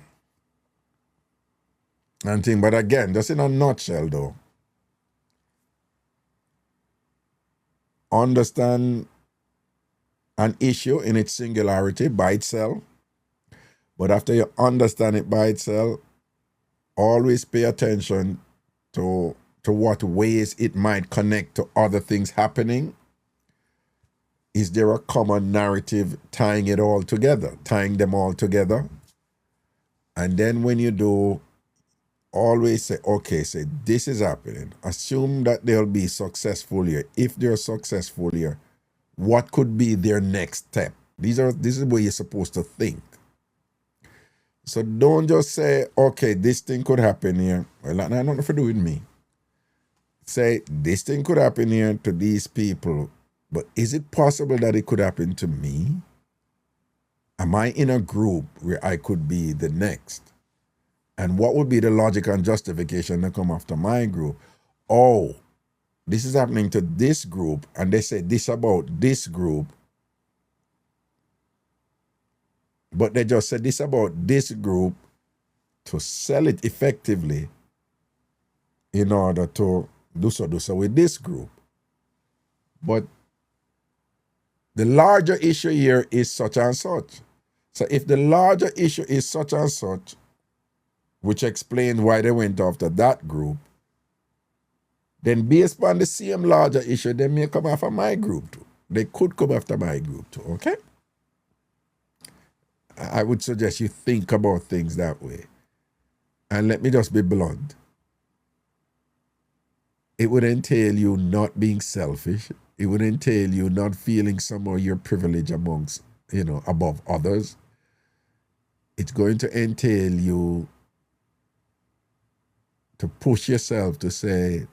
And thing, but again, just in a nutshell though, understand an issue in its singularity by itself, but after you understand it by itself, always pay attention to what ways it might connect to other things happening. Is there a common narrative tying them all together? And then when you do, always say, okay, say this is happening. Assume that they'll be successful here. If they're successful here, what could be their next step? This is where you're supposed to think. So don't just say, okay, this thing could happen here. Well, that has nothing to do with me. Say, this thing could happen here to these people, but is it possible that it could happen to me? Am I in a group where I could be the next? And what would be the logic and justification to come after my group? Oh, this is happening to this group, and they say this about this group, but they just said this about this group to sell it effectively in order to do so with this group. But the larger issue here is such and such. So if the larger issue is such and such, which explains why they went after that group, then based on the same larger issue, they may come after my group too. They could come after my group too, okay? I would suggest you think about things that way. And let me just be blunt. It would entail you not being selfish. It would entail you not feeling somehow your privilege amongst, you know, above others. It's going to entail you to push yourself to say,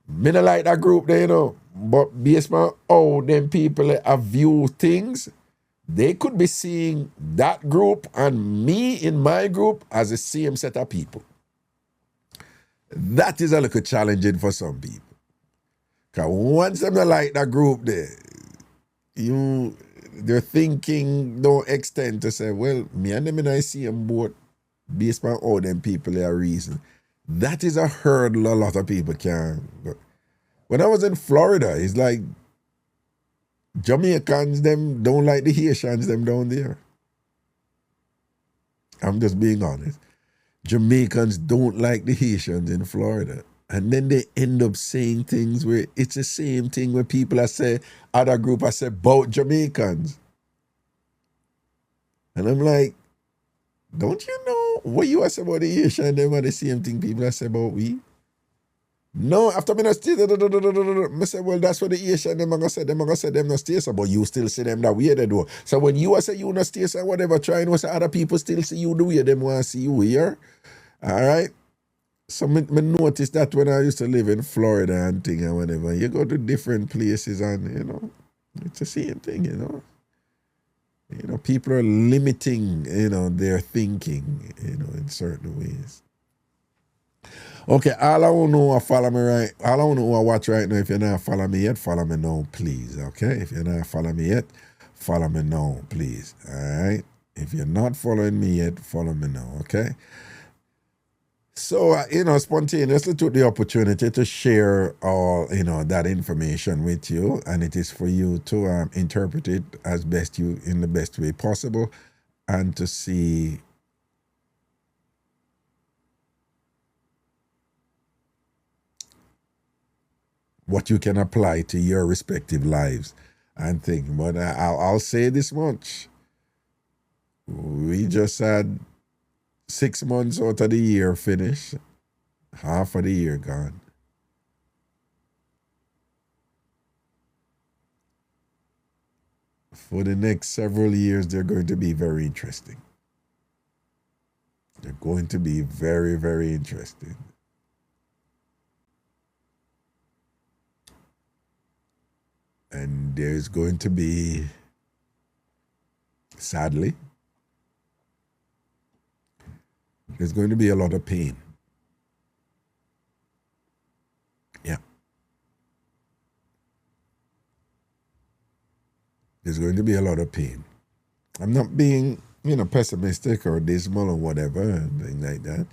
me not like that group there, you know, but based on how them people view things, they could be seeing that group and me in my group as the same set of people. That is a little challenging for some people. Because once them not like that group there, their thinking don't extend to say, well, me and them in I see them both based on how them people are reason. That is a hurdle a lot of people can. When I was in Florida, it's like Jamaicans, them don't like the Haitians, them down there. I'm just being honest. Jamaicans don't like the Haitians in Florida. And then they end up saying things where it's the same thing where people other group say about Jamaicans. And I'm like, don't you know what you say about the Haitian, them are the same thing people say about we? No, after me not stay, I say, well, that's what the Haitian them are going to say. Them are going to say them not stay, so, but you still see them that way they do. So when you say you not stay, so whatever, trying to say other people still see you the way them want to see you here. All right? So me noticed that when I used to live in Florida and thing and whatever, you go to different places and, you know, it's the same thing, you know. You know, people are limiting, you know, their thinking, you know, in certain ways. Okay, all I want to know follow me right. All I want to know watch right now. If you're not follow me yet, follow me now, please. Okay? If you're not follow me yet, follow me now, please. All right? If you're not following me yet, follow me now, okay? So, you know, spontaneously took the opportunity to share all, you know, that information with you, and it is for you to interpret it as best you, in the best way possible, and to see what you can apply to your respective lives and think. But I'll say this much. We just had 6 months out of the year finished. Half of the year gone. For the next several years, they're going to be very interesting. They're going to be very, very interesting. And there's going to be, sadly, there's going to be a lot of pain. Yeah. There's going to be a lot of pain. I'm not being, pessimistic or dismal or whatever, anything like that.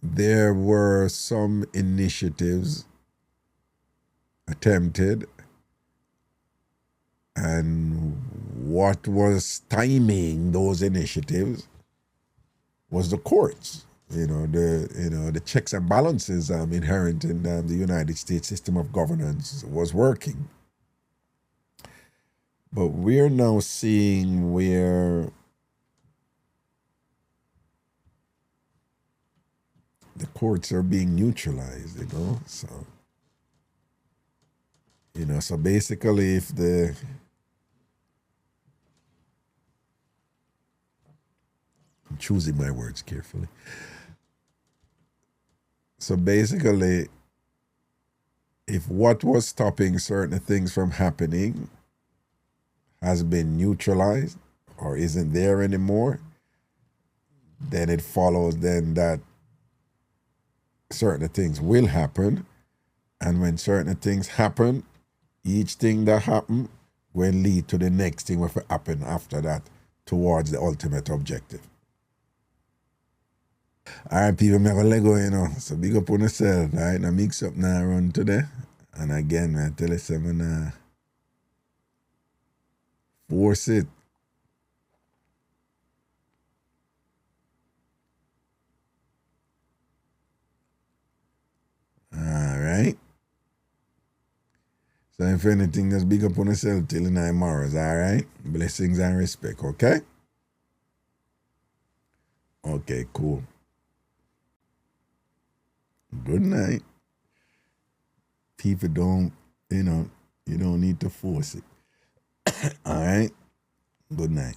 There were some initiatives attempted, and what was stymieing those initiatives was the courts. The checks and balances inherent in the United States system of governance was working. But we're now seeing where the courts are being neutralized, so basically if I'm choosing my words carefully. So basically, if what was stopping certain things from happening has been neutralized or isn't there anymore, then it follows then that certain things will happen. And when certain things happen, each thing that happen will lead to the next thing that will happen after that towards the ultimate objective. All right, people, I'm going to let go, So big up on yourself, all right? Now mix up now run today. And again, I tell you something, force it. All right. So if anything, just big up on yourself till the night morrows, all right? Blessings and respect, okay? Okay, cool. Good night. People don't, you don't need to force it. All right? Good night.